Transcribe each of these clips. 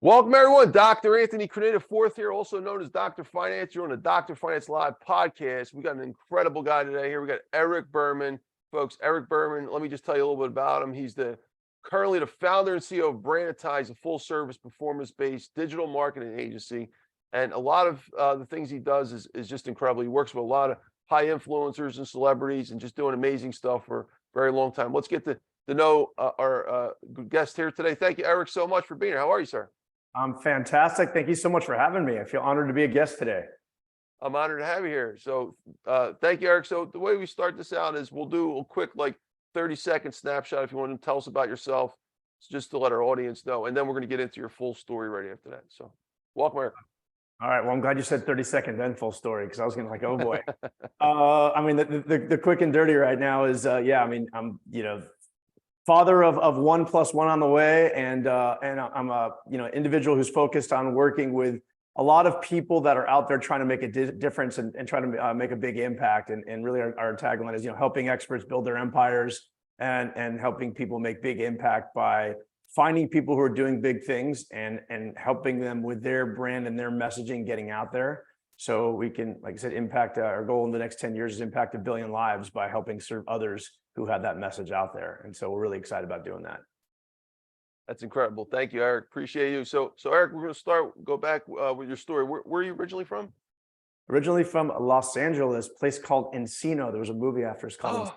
Welcome, everyone. Dr. Anthony Criniti IV here, also known as Dr. Finance. You're on the Dr. Finance Live podcast. We got an incredible guy today here. We got Eric Berman. Folks, Eric Berman, let me just tell you a little bit about him. He's currently the founder and CEO of Brandetize, a full-service, performance-based digital marketing agency. And a lot of the things he does is just incredible. He works with a lot of high influencers and celebrities and just doing amazing stuff for a very long time. Let's get to know our guest here today. Thank you, Eric, so much for being here. How are you, sir? I'm fantastic. Thank you so much for having me. I feel honored to be a guest today. I'm honored to have you here. So thank you, Eric. So the way we start this out is we'll do a quick 30-second snapshot if you want to tell us about yourself, just to let our audience know. And then we're going to get into your full story right after that. So welcome, Eric. All right. Well, I'm glad you said 30 seconds then full story, because I was going to oh boy. I mean, the quick and dirty right now is, I'm, father of 1 + 1 on the way. And I'm a, individual who's focused on working with a lot of people that are out there trying to make a difference and trying to make a big impact. And really our tagline is, helping experts build their empires and helping people make big impact by finding people who are doing big things and helping them with their brand and their messaging getting out there. So we can, like I said, impact our goal in the next 10 years is impact 1 billion lives by helping serve others who have that message out there. And so we're really excited about doing that. That's incredible. Thank you, Eric. Appreciate you. So Eric, we're going to go back with your story. Where are you originally from? Originally from Los Angeles, a place called Encino. There was a movie after it's called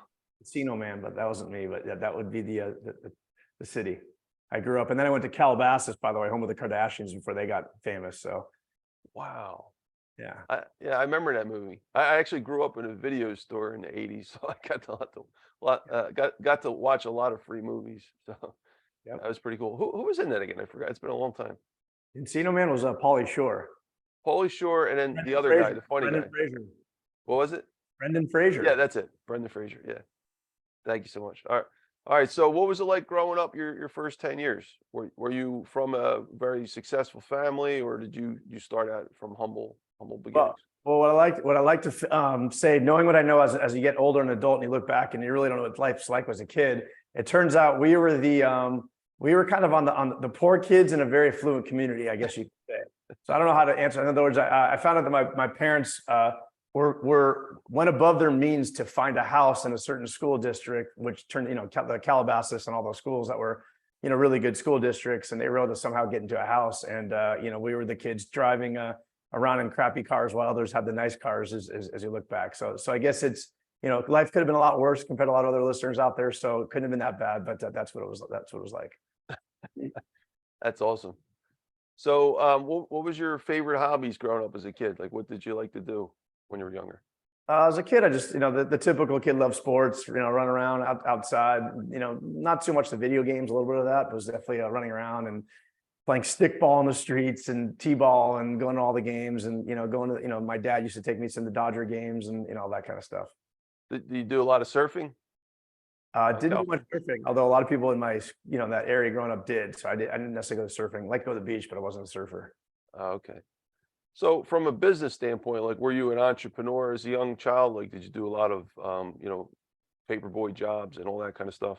Encino Man, but that wasn't me. But yeah, that would be the city I grew up. And then I went to Calabasas, by the way, home of the Kardashians before they got famous. So, wow. Yeah. I remember that movie. I actually grew up in a video store in the 80s, so I got to watch a lot of free movies. So yep. That was pretty cool. Who was in that again? I forgot. It's been a long time. Encino Man was Pauly Shore. Pauly Shore, and then the other guy, the funny guy. Fraser. What was it? Brendan Fraser. Yeah, that's it. Brendan Fraser. Yeah. Thank you so much. All right. So what was it like growing up your first 10 years? Were you from a very successful family, or did you start out from humble beginnings? Well, what I like to say, knowing what I know as you get older and adult, and you look back and you really don't know what life's like as a kid. It turns out we were kind of on the poor kids in a very affluent community, I guess you could say. So I don't know how to answer. In other words, I found out that my parents went above their means to find a house in a certain school district, which turned, the Calabasas and all those schools that were, really good school districts, and they were able to somehow get into a house. And we were the kids driving around in crappy cars while others had the nice cars as you look back. So I guess it's, life could have been a lot worse compared to a lot of other listeners out there. So it couldn't have been that bad, but that's what it was. That's what it was like. That's awesome. So what was your favorite hobbies growing up as a kid? Like, what did you like to do when you were younger? As a kid, I just, the typical kid loved sports, run around outside, not too much the video games, a little bit of that, but it was definitely running around and playing stickball in the streets and t-ball and going to all the games and, going to, my dad used to take me to the Dodger games and, all that kind of stuff. Did you do a lot of surfing? Didn't do much surfing, although a lot of people in my, that area growing up did. So I didn't necessarily go surfing. I like to go to the beach, but I wasn't a surfer. Okay. So from a business standpoint, were you an entrepreneur as a young child? Did you do a lot of, paperboy jobs and all that kind of stuff?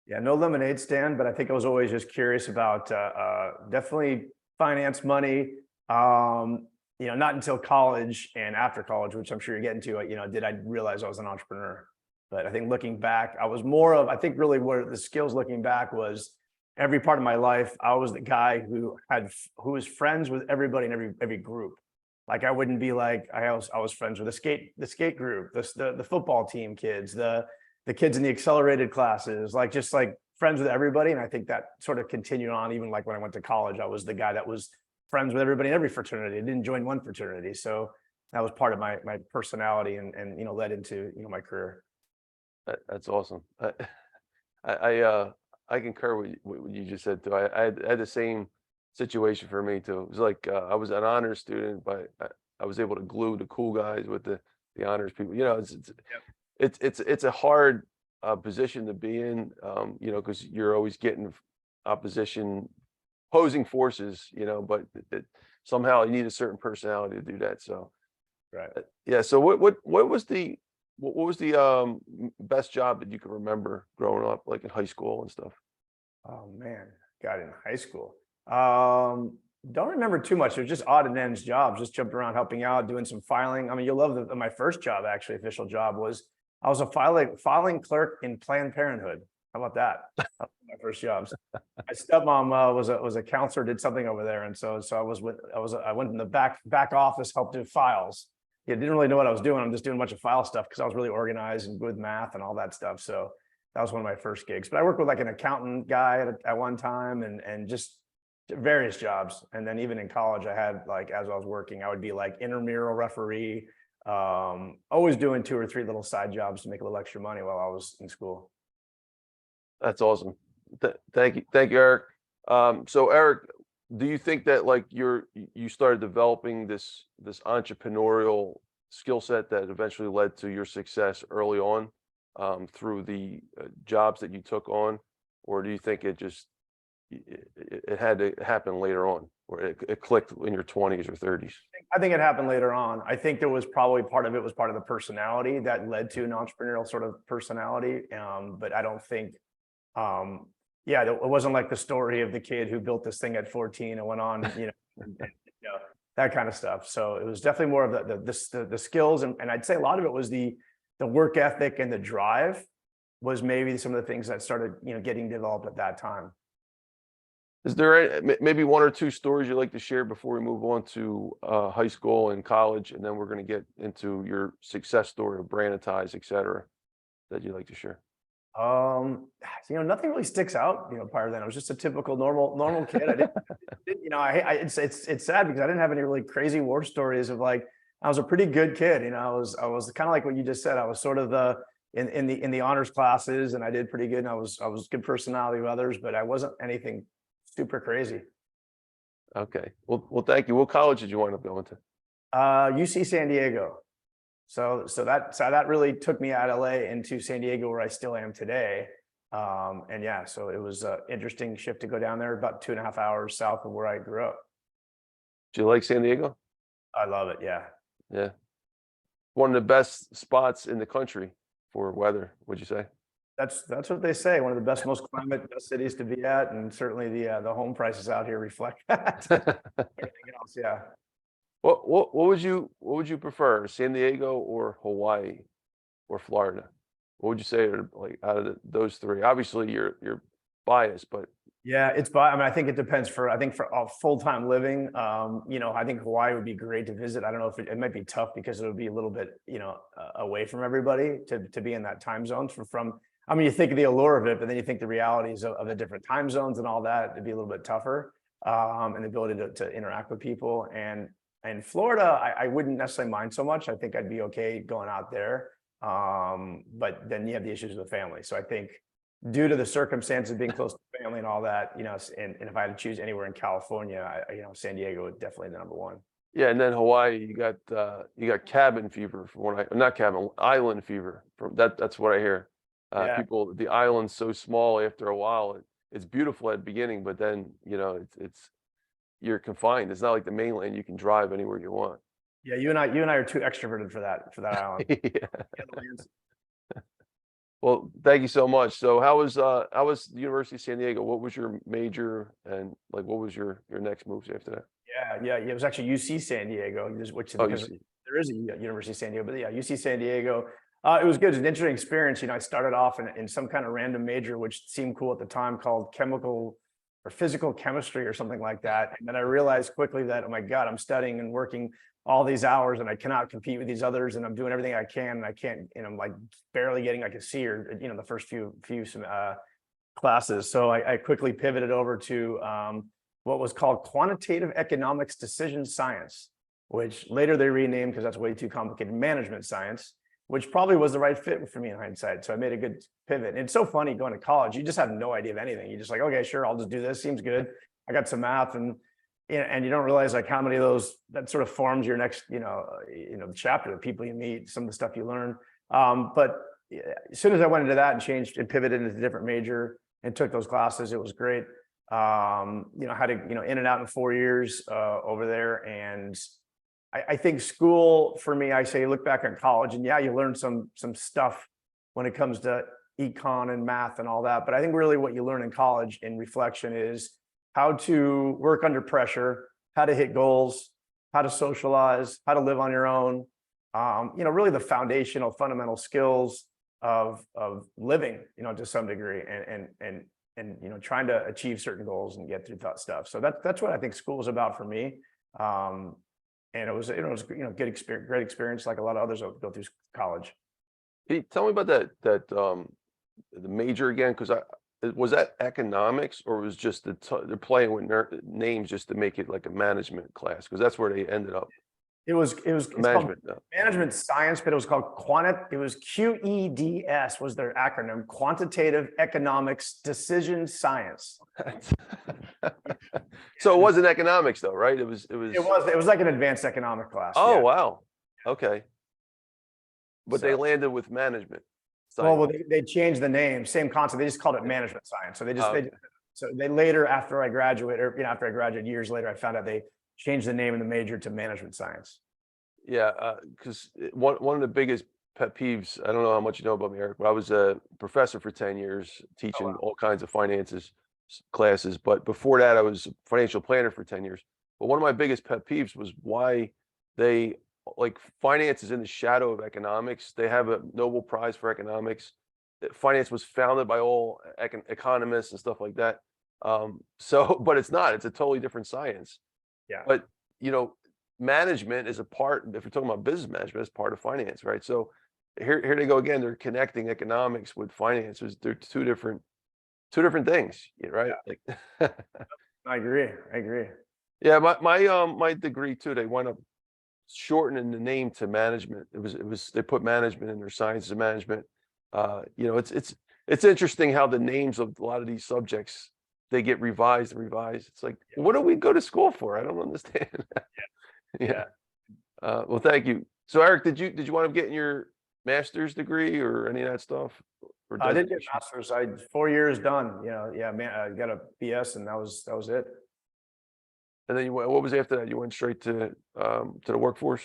Yeah, no lemonade stand, but I think I was always just curious about definitely finance, money. Not until college and after college, which I'm sure you're getting to, did I realize I was an entrepreneur. But I think looking back, I was I think really where the skills looking back was every part of my life, I was the guy who was friends with everybody in every group. I wouldn't be I was friends with the skate group, the football team kids, the kids in the accelerated classes, just friends with everybody. And I think that sort of continued on even when I went to college. I was the guy that was friends with everybody in every fraternity. I didn't join one fraternity. So that was part of my personality and led into, my career. That's awesome. I concur with what you just said too. I had the same situation for me too. It was I was an honors student, but I was able to glue the cool guys with the honors people. It's a hard position to be in, because you're always getting opposing forces, but somehow you need a certain personality to do that. So, right. Yeah. So what was the best job that you can remember growing up, in high school and stuff? Oh man, God, in high school. Don't remember too much. It was just odd and ends jobs, just jumped around helping out, doing some filing. I mean, you'll love my first job, actually, official job was I was a filing clerk in Planned Parenthood. How about that? That was my first jobs. My stepmom was a counselor, did something over there, and so I went in the back office, helped do files. Yeah, didn't really know what I was doing. I'm just doing a bunch of file stuff because I was really organized and good with math and all that stuff. So that was one of my first gigs. But I worked with like an accountant guy at one time, and just various jobs. And then even in college, I had like, as I was working, I would be like intramural referee, always doing 2 or 3 little side jobs to make a little extra money while I was in school. That's awesome. Thank you, Eric. So Eric, do you think that like you started developing this entrepreneurial skill set that eventually led to your success early on through the jobs that you took on, or do you think it had to happen later on, or it clicked in your 20s or 30s? I think it happened later on. I think there was probably part of it was part of the personality that led to an entrepreneurial sort of personality. But I don't think, yeah, it wasn't like the story of the kid who built this thing at 14 and went on, that kind of stuff. So it was definitely more of the skills, and I'd say a lot of it was the work ethic and the drive was maybe some of the things that started, getting developed at that time. Is there maybe 1 or 2 stories you'd like to share before we move on to high school and college, and then we're going to get into your success story of Brandetize, et cetera, that you'd like to share? Nothing really sticks out, prior to that. I was just a typical normal kid. It's sad because I didn't have any really crazy war stories of like, I was a pretty good kid. I was kind of like what you just said. I was sort of in the honors classes, and I did pretty good. And I was good personality with others, but I wasn't anything super crazy. Okay. Well, thank you. What college did you wind up going to? UC San Diego. So that really took me out of LA into San Diego, where I still am today. And yeah, so it was an interesting shift to go down there, about 2.5 hours south of where I grew up. Do you like San Diego? I love it. Yeah. Yeah. One of the best spots in the country for weather, would you say? That's what they say. One of the best cities to be at, and certainly the home prices out here reflect that. Everything else, yeah. What would you prefer, San Diego or Hawaii or Florida? What would you say are like out of those 3? Obviously, you're biased, but yeah, I think it depends. For full-time living, I think Hawaii would be great to visit. I don't know if it might be tough because it would be a little bit, away from everybody to be in that time zone. You think of the allure of it, but then you think the realities of the different time zones and all that, it'd be a little bit tougher. And the ability to interact with people. And Florida, I wouldn't necessarily mind so much. I think I'd be okay going out there. But then you have the issues with family. So I think due to the circumstances of being close to family and all that, and if I had to choose anywhere in California, San Diego would definitely be number 1. yeah. And then Hawaii, you got cabin fever island fever from that. That's what I hear. Yeah. People, the island's so small after a while, it's beautiful at the beginning, but then, you're confined. It's not like the mainland. You can drive anywhere you want. Yeah, you and I are too extroverted for that island. Yeah. Well, thank you so much. So how was the University of San Diego? What was your major, and like what was your next moves after that? Yeah. It was actually UC San Diego, because there is a University of San Diego, but yeah, UC San Diego. It was good. It was an interesting experience. I started off in some kind of random major, which seemed cool at the time, called chemical or physical chemistry or something like that. And then I realized quickly that, oh my God, I'm studying and working all these hours and I cannot compete with these others, and I'm doing everything I can and I can't, I'm like barely getting like a C or, the first few classes. So I quickly pivoted over to what was called Quantitative Economics Decision Science, which later they renamed, because that's way too complicated, Management Science, which probably was the right fit for me in hindsight. So I made a good pivot. And it's so funny going to college, you just have no idea of anything. You're just like, okay, sure, I'll just do this. Seems good. I got some math, and you don't realize like how many of those that sort of forms your next, chapter, the people you meet, some of the stuff you learn. But as soon as I went into that and changed and pivoted into a different major and took those classes, it was great. Had to, in and out in 4 years over there. And I think school for me, I say, look back on college and yeah, you learn some stuff when it comes to econ and math and all that. But I think really what you learn in college in reflection is how to work under pressure, how to hit goals, how to socialize, how to live on your own. Really the foundational, fundamental skills of living, to some degree, and trying to achieve certain goals and get through that stuff. So that's what I think school is about for me. And it was good experience, great experience, like a lot of others that go through college. Can you tell me about that the major again? Because was that economics, or was just they're playing with names just to make it like a management class? Because that's where they ended up. It's called Management. management science, but it was called QEDS was their acronym, Quantitative Economics Decision Science. So it wasn't economics though, right? It was like an advanced economic class. Oh, yeah. wow. Okay. But they So- landed with management. Well, they changed the name, same concept. They just called it management science. So they later, after I graduated, or after I graduated years later, I found out they changed the name of the major to management science. Yeah, because one of the biggest pet peeves, I don't know how much you know about me, Eric, but I was a professor for 10 years teaching all kinds of finances classes. But before that, I was a financial planner for 10 years. But one of my biggest pet peeves was why they like finance is in the shadow of economics. They have a Nobel Prize for economics. Finance was founded by all economists and stuff like that. But it's not. It's a totally different science. Yeah. But management is a part. If you're talking about business management, it's part of finance, right? So here they go again. They're connecting economics with finance. They're two different things, right? Yeah. Like, I agree. yeah, my degree too. They wound up shortening the name to management. It was they put management in their sciences of management. It's interesting how the names of a lot of these subjects they get revised and revised. It's like, what do we go to school for? I don't understand. Yeah. Well, thank you. So Eric, did you wind up getting your master's degree or any of that stuff? Or I did get designation? master's. I 4 years done. Man, I got a BS, and that was it. And then what was after that? You went straight to the workforce?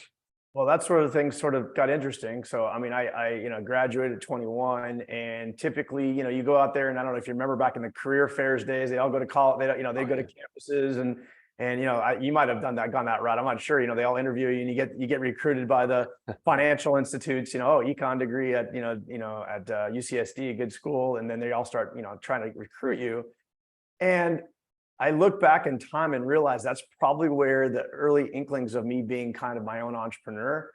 Well, that's where the things sort of got interesting. So, I mean, I graduated at 21, and typically, you go out there, and I don't know if you remember back in the career fairs days, they all go to college, they go to campuses, and you might have gone that route. I'm not sure. They all interview you, and you get recruited by the financial institutes. Econ degree at at UCSD, a good school, and then they all start trying to recruit you. And I look back in time and realize that's probably where the early inklings of me being kind of my own entrepreneur,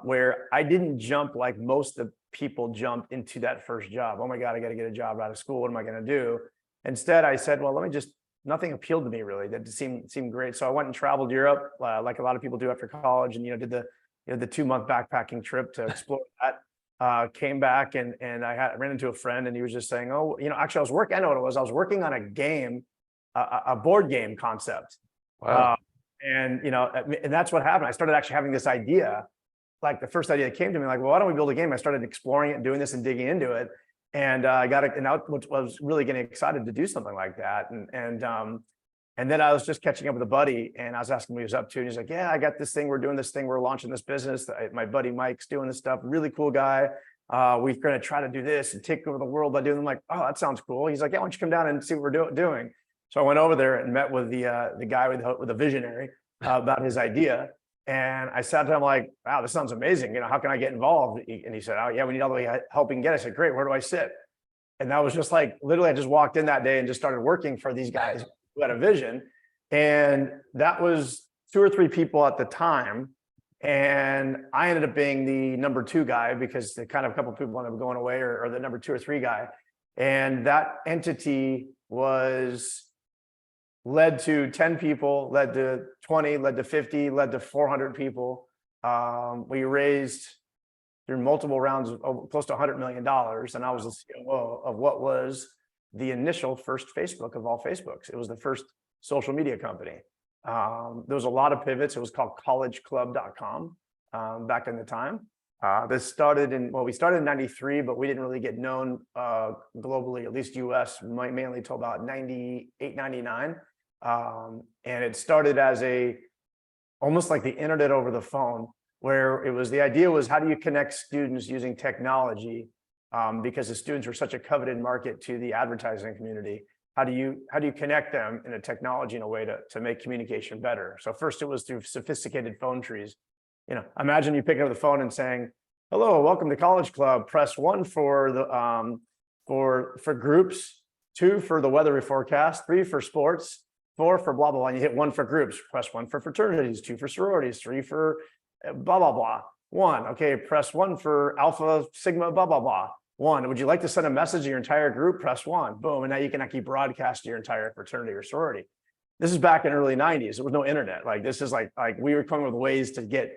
where I didn't jump like most of the people jumped into that first job. Oh my God, I got to get a job out of school. What am I going to do? Instead, I said, well, nothing appealed to me really. That seemed great. So I went and traveled Europe, like a lot of people do after college, and did the 2-month backpacking trip to explore that. Came back and I ran into a friend, and he was just saying, oh, actually I know what it was. I was working on a game, a board game concept. Wow. And that's what happened. I started actually having this idea, like the first idea that came to me, like, well, why don't we build a game? I started exploring it and doing this and digging into it. And I got it, and I was really getting excited to do something like that. And then I was just catching up with a buddy, and I was asking what he was up to, and he's like, yeah, I got this thing, we're doing this thing, we're launching this business. My buddy Mike's doing this stuff, really cool guy. We're going to try to do this and take over the world by doing. I'm like, oh, that sounds cool. He's like, yeah, why don't you come down and see what we're doing? So I went over there and met with the guy with the visionary about his idea. And I sat down, I'm like, wow, this sounds amazing. How can I get involved? And he said, oh yeah, we need all the help we can get. I said, great, where do I sit? And that was just like, literally, I just walked in that day and just started working for these guys who had a vision. And that was 2 or 3 people at the time. And I ended up being the number 2 guy, because the kind of a couple of people ended up going away, or the number 2 or 3 guy. And that entity was led to 10 people, led to 20, led to 50, led to 400 people. We raised through multiple rounds of close to $100 million. And I was the COO of what was the initial first Facebook of all Facebooks. It was the first social media company. There was a lot of pivots. It was called collegeclub.com back in the time. We started in 93, but we didn't really get known globally, at least US, mainly till about 98, 99. And it started as almost like the internet over the phone, where the idea was, how do you connect students using technology? Because the students were such a coveted market to the advertising community. how do you connect them in a technology in a way to make communication better? So first it was through sophisticated phone trees. Imagine you picking up the phone and saying, "Hello, welcome to College Club. Press 1 for the for groups, 2 for the weather forecast, 3 for sports, 4 for blah blah blah." And you hit 1 for groups. Press 1 for fraternities, 2 for sororities, 3 for blah blah blah. 1. Okay, press 1 for Alpha Sigma blah blah blah. 1. Would you like to send a message to your entire group? Press 1. Boom, and now you can actually broadcast to your entire fraternity or sorority. This is back in early 90s. There was no internet. Like this is like we were coming with ways to get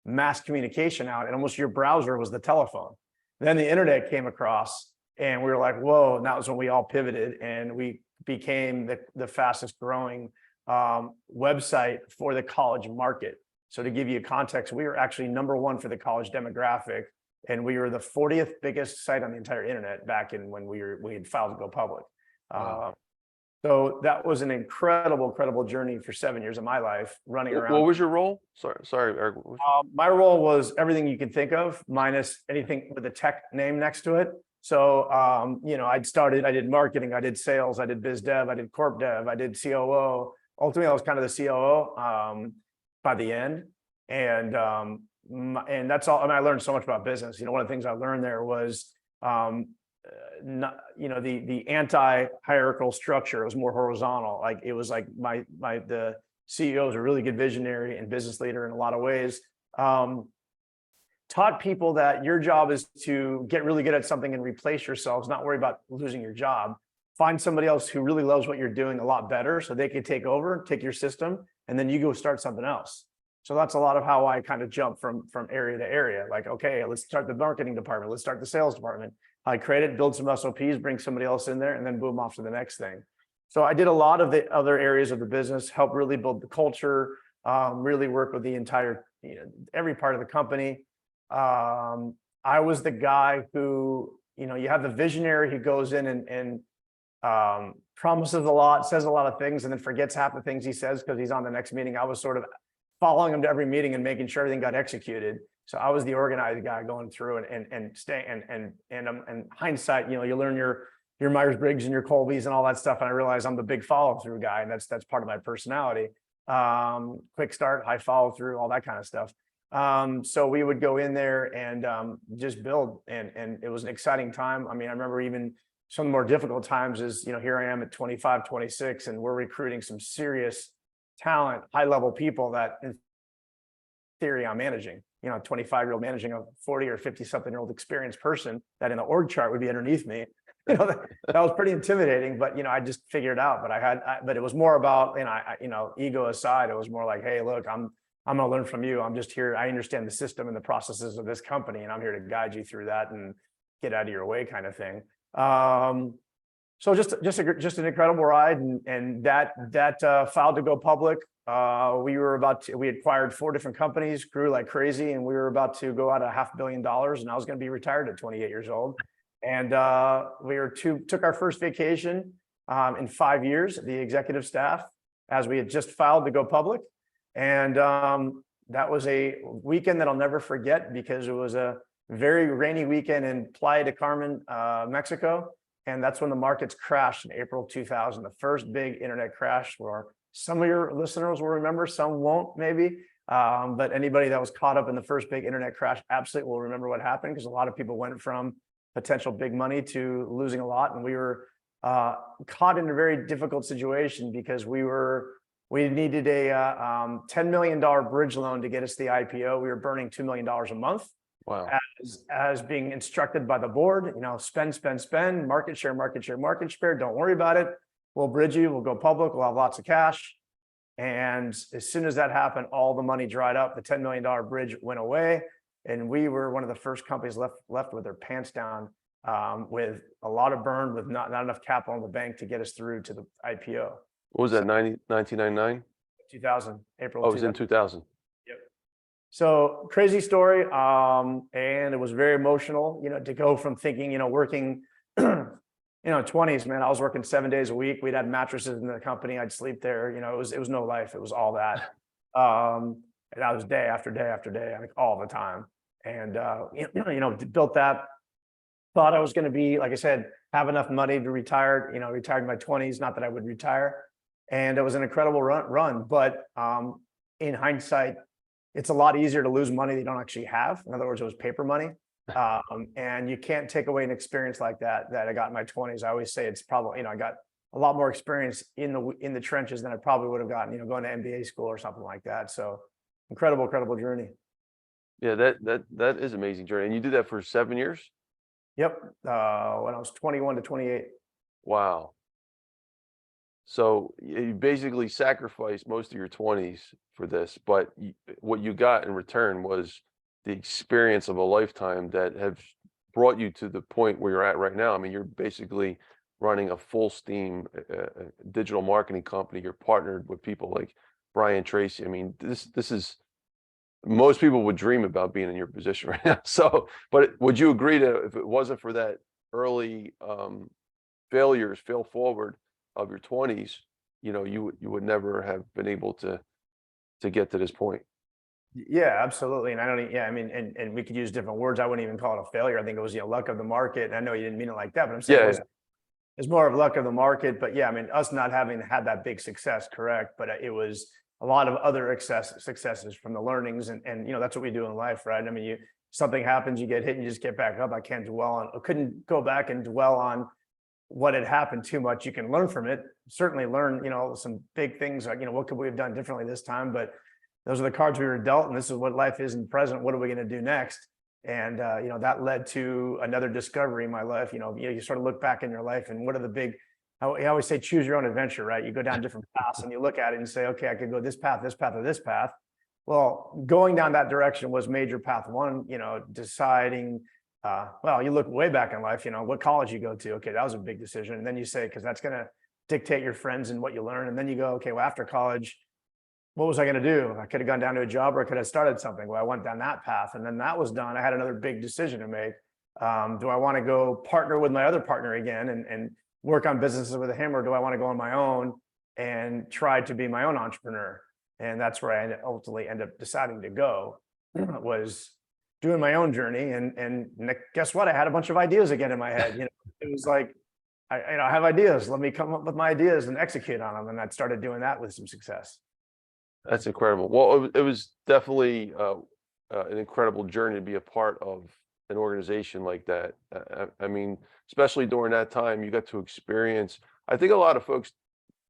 mass communication out, and almost your browser was the telephone. Then the internet came across, and we were like, whoa, and that was when we all pivoted, and we became the fastest growing website for the college market. So to give you context, we were actually #1 for the college demographic, and we were the 40th biggest site on the entire internet back in when we had filed to go public. Wow. So that was an incredible journey for 7 years of my life running around. What was your role? Sorry, Eric. My role was everything you can think of, minus anything with a tech name next to it. So, I did marketing, I did sales, I did biz dev, I did corp dev, I did COO. Ultimately, I was kind of the COO by the end. And that's all. I mean, I learned so much about business. One of the things I learned there was, the anti-hierarchical structure. It was more horizontal. Like it was like the CEO is a really good visionary and business leader in a lot of ways. Taught people that your job is to get really good at something and replace yourselves, not worry about losing your job. Find somebody else who really loves what you're doing a lot better so they can take over, take your system, and then you go start something else. So that's a lot of how I kind of jump from area to area. Like, okay, let's start the marketing department. Let's start the sales department. I create it, build some SOPs, bring somebody else in there, and then boom, off to the next thing. So I did a lot of the other areas of the business, help really build the culture, really work with the entire, every part of the company. I was the guy who, you have the visionary who goes in and promises a lot, says a lot of things, and then forgets half the things he says because he's on the next meeting. I was sort of following him to every meeting and making sure everything got executed. So I was the organized guy going through and hindsight, you learn your Myers-Briggs and your Colbys and all that stuff. And I realized I'm the big follow-through guy, and that's part of my personality. Quick start, high follow-through, all that kind of stuff. So we would go in there and just build, and it was an exciting time. I mean, I remember even some of the more difficult times is, here I am at 25, 26, and we're recruiting some serious talent, high-level people that in theory I'm managing. 25-year-old managing a 40 or 50-something-year-old experienced person that in the org chart would be underneath me. That was pretty intimidating, but I just figured it out. But but it was more about, ego aside, it was more like, hey, look, I'm gonna learn from you. I'm just here. I understand the system and the processes of this company, and I'm here to guide you through that and get out of your way, kind of thing. So just an incredible ride, and that filed to go public. We acquired 4 different companies, grew like crazy, and we were about to go out $500 million, and I was going to be retired at 28 years old. And took our first vacation in 5 years, the executive staff, as we had just filed to go public. And that was a weekend that I'll never forget, because it was a very rainy weekend in Playa del Carmen, Mexico. And that's when the markets crashed in April 2000, the first big internet crash, where some of your listeners will remember, some won't maybe. But anybody that was caught up in the first big internet crash absolutely will remember what happened, because a lot of people went from potential big money to losing a lot. And we were caught in a very difficult situation, because we needed a $10 million bridge loan to get us the IPO. We were burning $2 million a month. Wow. As being instructed by the board, spend, market share, don't worry about it. We'll bridge you, we'll go public, we'll have lots of cash. And as soon as that happened, all the money dried up. The $10 million bridge went away. And we were one of the first companies left with their pants down, with a lot of burn, with not enough capital in the bank to get us through to the IPO. What was that, 1999? 2000, April. Oh, it was in 2000. Yep. So crazy story. And it was very emotional, to go from thinking, working, 20s, man, I was working 7 days a week. We'd had mattresses in the company. I'd sleep there. It was no life. It was all that. And I was day after day after day, like all the time. And, built that. thought I was going to be, like I said, have enough money to retire, retired in my 20s, not that I would retire. And it was an incredible run. But in hindsight, it's a lot easier to lose money that you don't actually have. In other words, it was paper money. And you can't take away an experience like that I got in my 20s. I always say it's probably, I got a lot more experience in the trenches than I probably would have gotten, going to MBA school or something like that. So incredible journey. Yeah, that is amazing journey. And you did that for 7 years? Yep. When I was 21 to 28. Wow. So you basically sacrificed most of your 20s for this, but what you got in return was the experience of a lifetime that have brought you to the point where you're at right now. I mean, you're basically running a full steam digital marketing company. You're partnered with people like Brian Tracy. I mean, this is, most people would dream about being in your position right now. So, but would you agree to, if it wasn't for that early fail forward of your 20s, you would never have been able to get to this point? Yeah, absolutely. And I don't, yeah, I mean, and we could use different words. I wouldn't even call it a failure. I think it was, luck of the market. And I know you didn't mean it like that, but I'm saying it's more of luck of the market. But yeah, I mean, us not having had that big success, correct. But it was a lot of other successes from the learnings. And that's what we do in life, right? I mean, something happens, you get hit and you just get back up. I couldn't go back and dwell on what had happened too much. You can learn from it, certainly learn, some big things like, what could we have done differently this time? But those are the cards we were dealt, and this is what life is in the present. What are we going to do next? And, that led to another discovery in my life. You sort of look back in your life and what are the big, I always say, choose your own adventure, right? You go down different paths and you look at it and say, okay, I could go this path, or this path. Well, going down that direction was major path one, deciding, you look way back in life, what college you go to. Okay, that was a big decision. And then you say, because that's going to dictate your friends and what you learn. And then you go, okay, well, after college, what was I going to do? I could have gone down to a job, or I could have started something. Well, I went down that path. And then that was done. I had another big decision to make. Do I want to go partner with my other partner again and work on businesses with him, or do I want to go on my own and try to be my own entrepreneur? And that's where I ultimately ended up deciding to go, was doing my own journey. And guess what? I had a bunch of ideas again in my head. It was like, I have ideas. Let me come up with my ideas and execute on them. And I started doing that with some success. That's incredible. Well, it was definitely an incredible journey to be a part of an organization like that. I mean, especially during that time, you got to experience. I think a lot of folks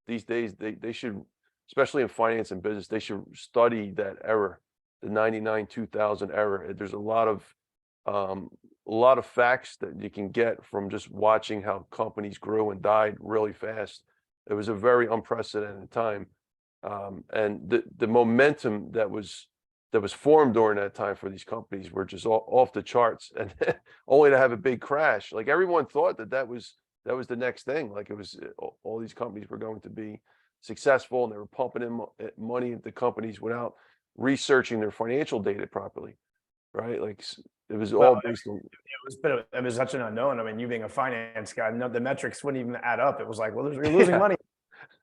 these days, they should, especially in finance and business, they should study that era, the 99, 2000 era. There's a lot of facts that you can get from just watching how companies grew and died really fast. It was a very unprecedented time. And the momentum that was formed during that time for these companies were just off the charts, and only to have a big crash. Like, everyone thought that was the next thing. Like, it was, all these companies were going to be successful, and they were pumping in money into companies without researching their financial data properly, right? Like, it was all based on. It was such an unknown. I mean, you being a finance guy, the metrics wouldn't even add up. It was like, well, you're losing money.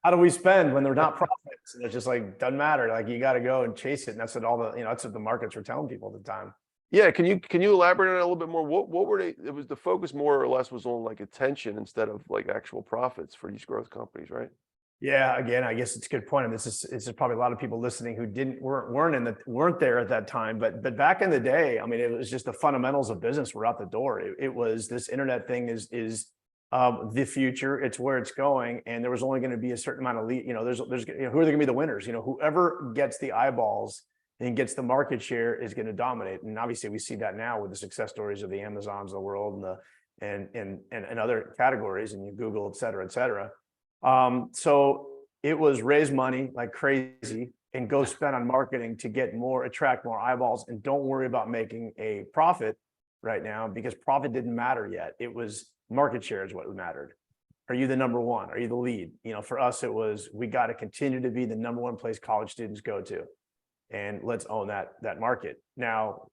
How do we spend when they're not profits? And it's just like, doesn't matter. Like, you got to go and chase it. And that's what that's what the markets were telling people at the time. Yeah. Can you elaborate on it a little bit more? What were they? It was the focus more or less was on like attention instead of like actual profits for these growth companies, right? Yeah. Again, I guess it's a good point. And this is probably a lot of people listening who weren't there at that time. But back in the day, I mean, it was just the fundamentals of business were out the door. It was, this internet thing is the future. It's where it's going, and there was only going to be a certain amount of lead. There's who are going to be the winners? Whoever gets the eyeballs and gets the market share is going to dominate. And obviously, we see that now with the success stories of the Amazons of the world and other categories, and Google, et cetera, et cetera. So it was raise money like crazy and go spend on marketing to attract more eyeballs, and don't worry about making a profit right now, because profit didn't matter yet. It was market share is what mattered. Are you the number one? Are you the lead? For us, it was, we got to continue to be the number one place college students go to, and let's own that market. Now,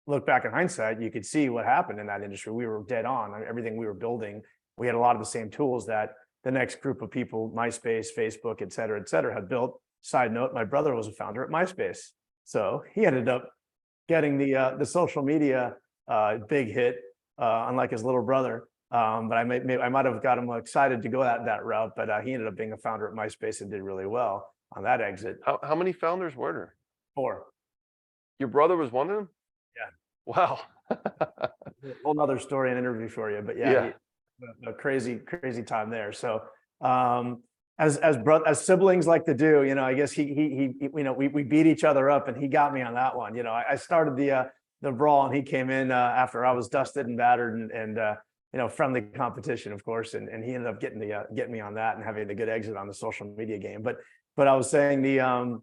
look back in hindsight, you could see what happened in that industry. We were dead on. Everything we were building, we had a lot of the same tools that the next group of people, MySpace, Facebook, et cetera, had built. Side note, my brother was a founder at MySpace. So he ended up getting the social media big hit unlike his little brother. But I might have got him excited to go that route, but he ended up being a founder at MySpace and did really well on that exit. How many founders were there? 4. Your brother was one of them? Yeah. Wow. Whole nother story and interview for you, but Yeah. a crazy time there. So, as siblings like to do, I guess he we beat each other up, and he got me on that one. I started the brawl, and he came in after I was dusted and battered, and friendly competition, of course, and he ended up getting me on that and having the good exit on the social media game. But I was saying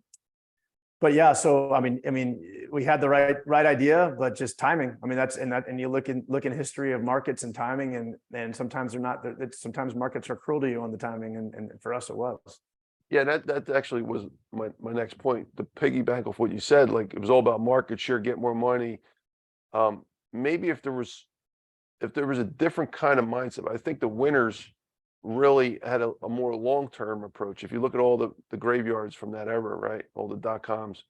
but yeah, so I mean, we had the right idea, but just timing. I mean, and you look in history of markets and timing, and sometimes they're not. Sometimes markets are cruel to you on the timing, and for us it was. Yeah, that actually was my next point. To piggyback off what you said, like it was all about market share, get more money. Maybe if there was a different kind of mindset, I think the winners really had a more long-term approach. If you look at all the graveyards from that era, right? All the dot-coms,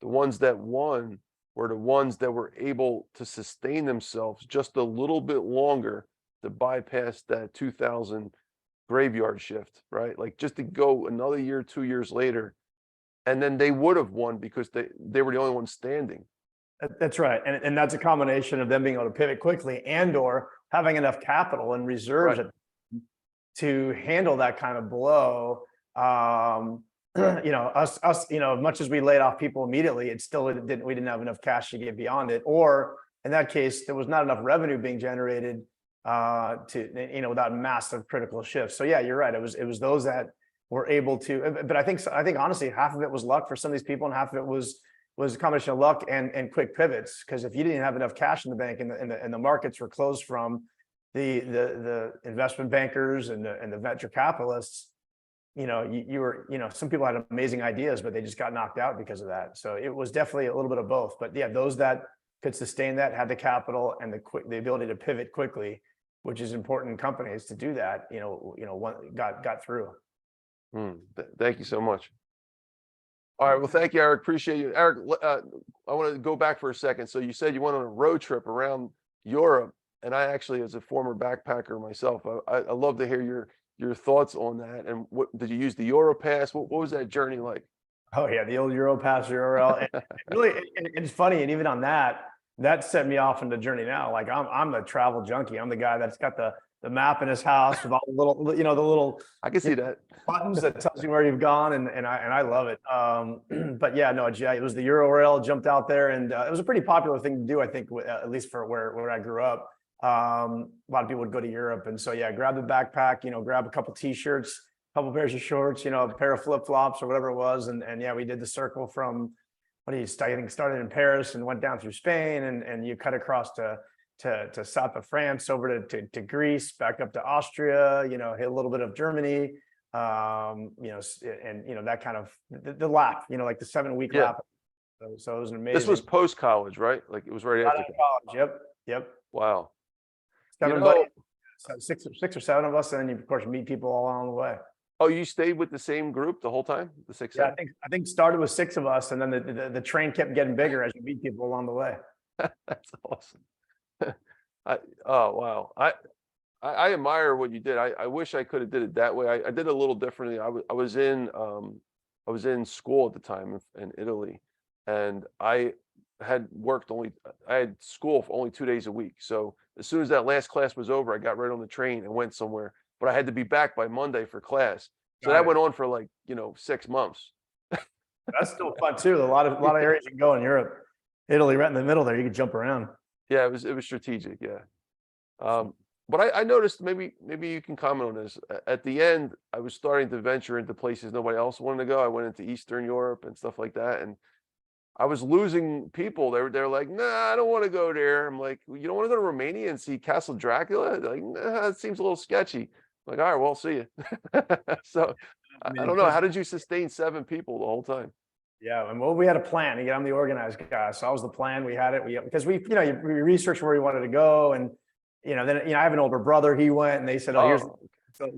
the ones that won were the ones that were able to sustain themselves just a little bit longer to bypass that 2000 graveyard shift, right? Like just to go another year, 2 years later, and then they would have won because they were the only ones standing. That's right, and that's a combination of them being able to pivot quickly and/or having enough capital and reserves Right. to handle that kind of blow. Us, much as we laid off people immediately, we didn't have enough cash to get beyond it. Or in that case, there was not enough revenue being generated without massive critical shifts. So yeah, you're right. It was those that were able to, but I think honestly, half of it was luck for some of these people, and half of it was a combination of luck and quick pivots. Because if you didn't have enough cash in the bank and the markets were closed from the investment bankers and the venture capitalists, some people had amazing ideas, but they just got knocked out because of that. So it was definitely a little bit of both. But yeah, those that could sustain that had the capital and the ability to pivot quickly, which is important in companies to do that. Got through. Thank you so much. All right. Well, thank you, Eric. Appreciate you, Eric. I want to go back for a second. So you said you went on a road trip around Europe. And I actually, as a former backpacker myself, I love to hear your thoughts on that. And what did you use the Europass? What was that journey like? Oh yeah, the old Europass URL. And really, it's funny. And even on that set me off on the journey now. Like I'm the travel junkie. I'm the guy that's got the map in his house with all the little, the little. I can see that buttons that tells you where you've gone, and I love it. But yeah, no, it was the URL. Jumped out there, and it was a pretty popular thing to do. I think, at least for where I grew up. A lot of people would go to Europe, and so yeah, grab the backpack, grab a couple t-shirts, a couple pairs of shorts, a pair of flip-flops or whatever it was, and yeah, we did the circle from I think started in Paris and went down through Spain, and you cut across to south of France, over to Greece, back up to Austria, hit a little bit of Germany, and that kind of the lap, like the 7-week lap. So it was an amazing. This was post college, right? Like it was right after college. Yep. Wow. 7 buddies, 6 or 7 of us, and then you of course meet people all along the way. Oh, you stayed with the same group the whole time? The 6? Yeah, I think started with 6 of us, and then the train kept getting bigger as you meet people along the way. That's awesome. Oh wow. I admire what you did. I wish I could have did it that way. I did it a little differently. I was in school at the time in Italy, and I had school for only 2 days a week. So as soon as that last class was over, I got right on the train and went somewhere, but I had to be back by Monday for class. So that went on for 6 months. That's still fun too. A lot of areas you can go in Europe. Italy, right in the middle there, you could jump around. Yeah, it was strategic. Yeah. But I noticed, maybe you can comment on this. At the end, I was starting to venture into places nobody else wanted to go. I went into Eastern Europe and stuff like that, and I was losing people. They're like, nah, I don't want to go there. I'm like, you don't want to go to Romania and see Castle Dracula? They're like, nah, it seems a little sketchy. I'm like, all right, well, I'll see you. So I don't know. How did you sustain 7 people the whole time? Yeah, and we had a plan. Again, I'm the organized guy, so that was the plan. We had it. Because we researched where we wanted to go, and then I have an older brother. He went, and they said, "Oh, here's."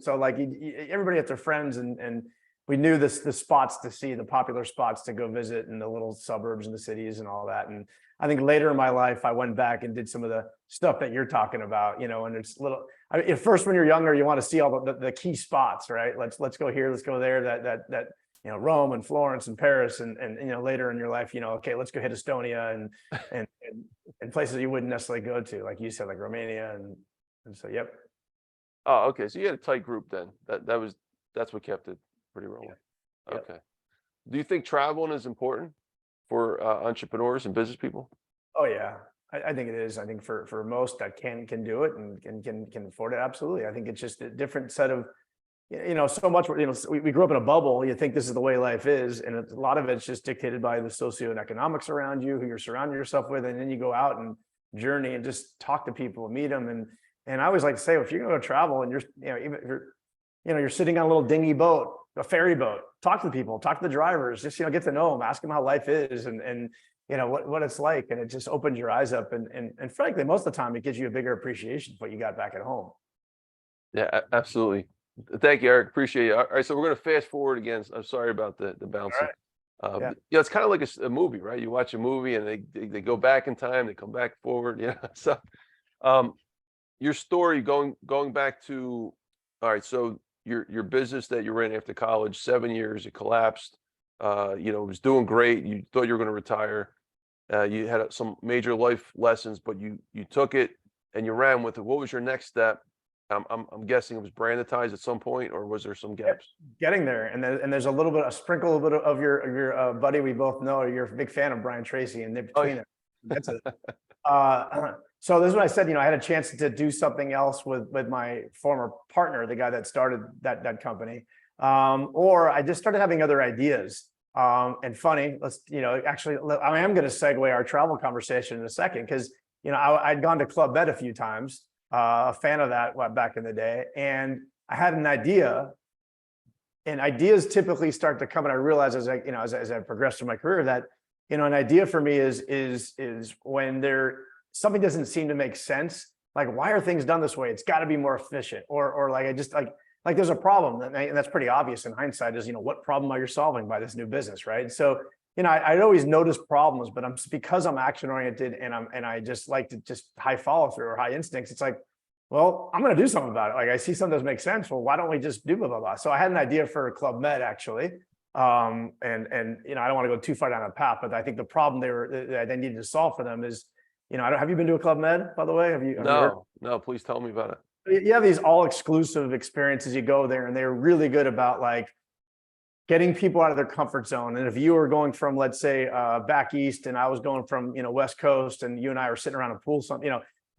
So like everybody had their friends, and we knew the spots to see, the popular spots to go visit, and the little suburbs and the cities and all that. And I think later in my life, I went back and did some of the stuff that you're talking about, and it's at first when you're younger, you want to see all the key spots, right? Let's go here, let's go there, that Rome and Florence and Paris, and later in your life, okay, let's go hit Estonia and places you wouldn't necessarily go to, like you said, like Romania, and so yep. Oh, okay. So you had a tight group then. That's what kept it pretty rolling. Yeah. Okay. Do you think traveling is important for entrepreneurs and business people? Oh yeah, I think it is. I think for most that can do it and can afford it, absolutely. I think it's just a different set of, so much. We grew up in a bubble. You think this is the way life is, and a lot of it's just dictated by the socioeconomics around you, who you're surrounding yourself with, and then you go out and journey and just talk to people, meet them, and I always like to say, if you're going to travel and even if you're sitting on a little dinghy boat, a ferry boat, talk to the people, talk to the drivers, just get to know them, ask them how life is, and what it's like, and it just opens your eyes up, and frankly, most of the time, it gives you a bigger appreciation for what you got back at home. Yeah, absolutely. Thank you, Eric. Appreciate it. All right, so we're going to fast forward again. I'm sorry about the bouncing. Yeah. It's kind of like a movie, right? You watch a movie and they go back in time, they come back forward. Yeah. So, your story going back to, all right. So your business that you ran after college, 7 years, it collapsed. It was doing great. You thought you were going to retire. You had some major life lessons, but you took it and you ran with it. What was your next step? I'm guessing it was Brandetize at some point, or was there some gaps? Getting there, and there's a sprinkle of your buddy we both know. You're a big fan of Brian Tracy, and in between it, that's it. So this is what I said. I had a chance to do something else with my former partner, the guy that started that company, or I just started having other ideas. And funny, actually, I am going to segue our travel conversation in a second, because I'd gone to Club Med a few times. A fan of that back in the day, and I had an idea, and ideas typically start to come, and I realized as I progressed through my career that an idea for me is when something doesn't seem to make sense. Like, why are things done this way? It's got to be more efficient, or like I just like there's a problem, and that's pretty obvious in hindsight. Is what problem are you solving by this new business, right? So I'd always notice problems, but because I'm action oriented and I just like to just high follow through or high instincts. It's like, well, I'm going to do something about it. Like, I see something doesn't make sense. Well, why don't we just do blah, blah, blah? So I had an idea for Club Med, actually. And I don't want to go too far down that path, but I think the problem that they needed to solve for them is, have you been to a Club Med, by the way? Have you No, please tell me about it. You have these all exclusive experiences. You go there and they're really good about like getting people out of their comfort zone. And if you were going from, let's say, back east, and I was going from, West Coast, and you and I were sitting around a pool,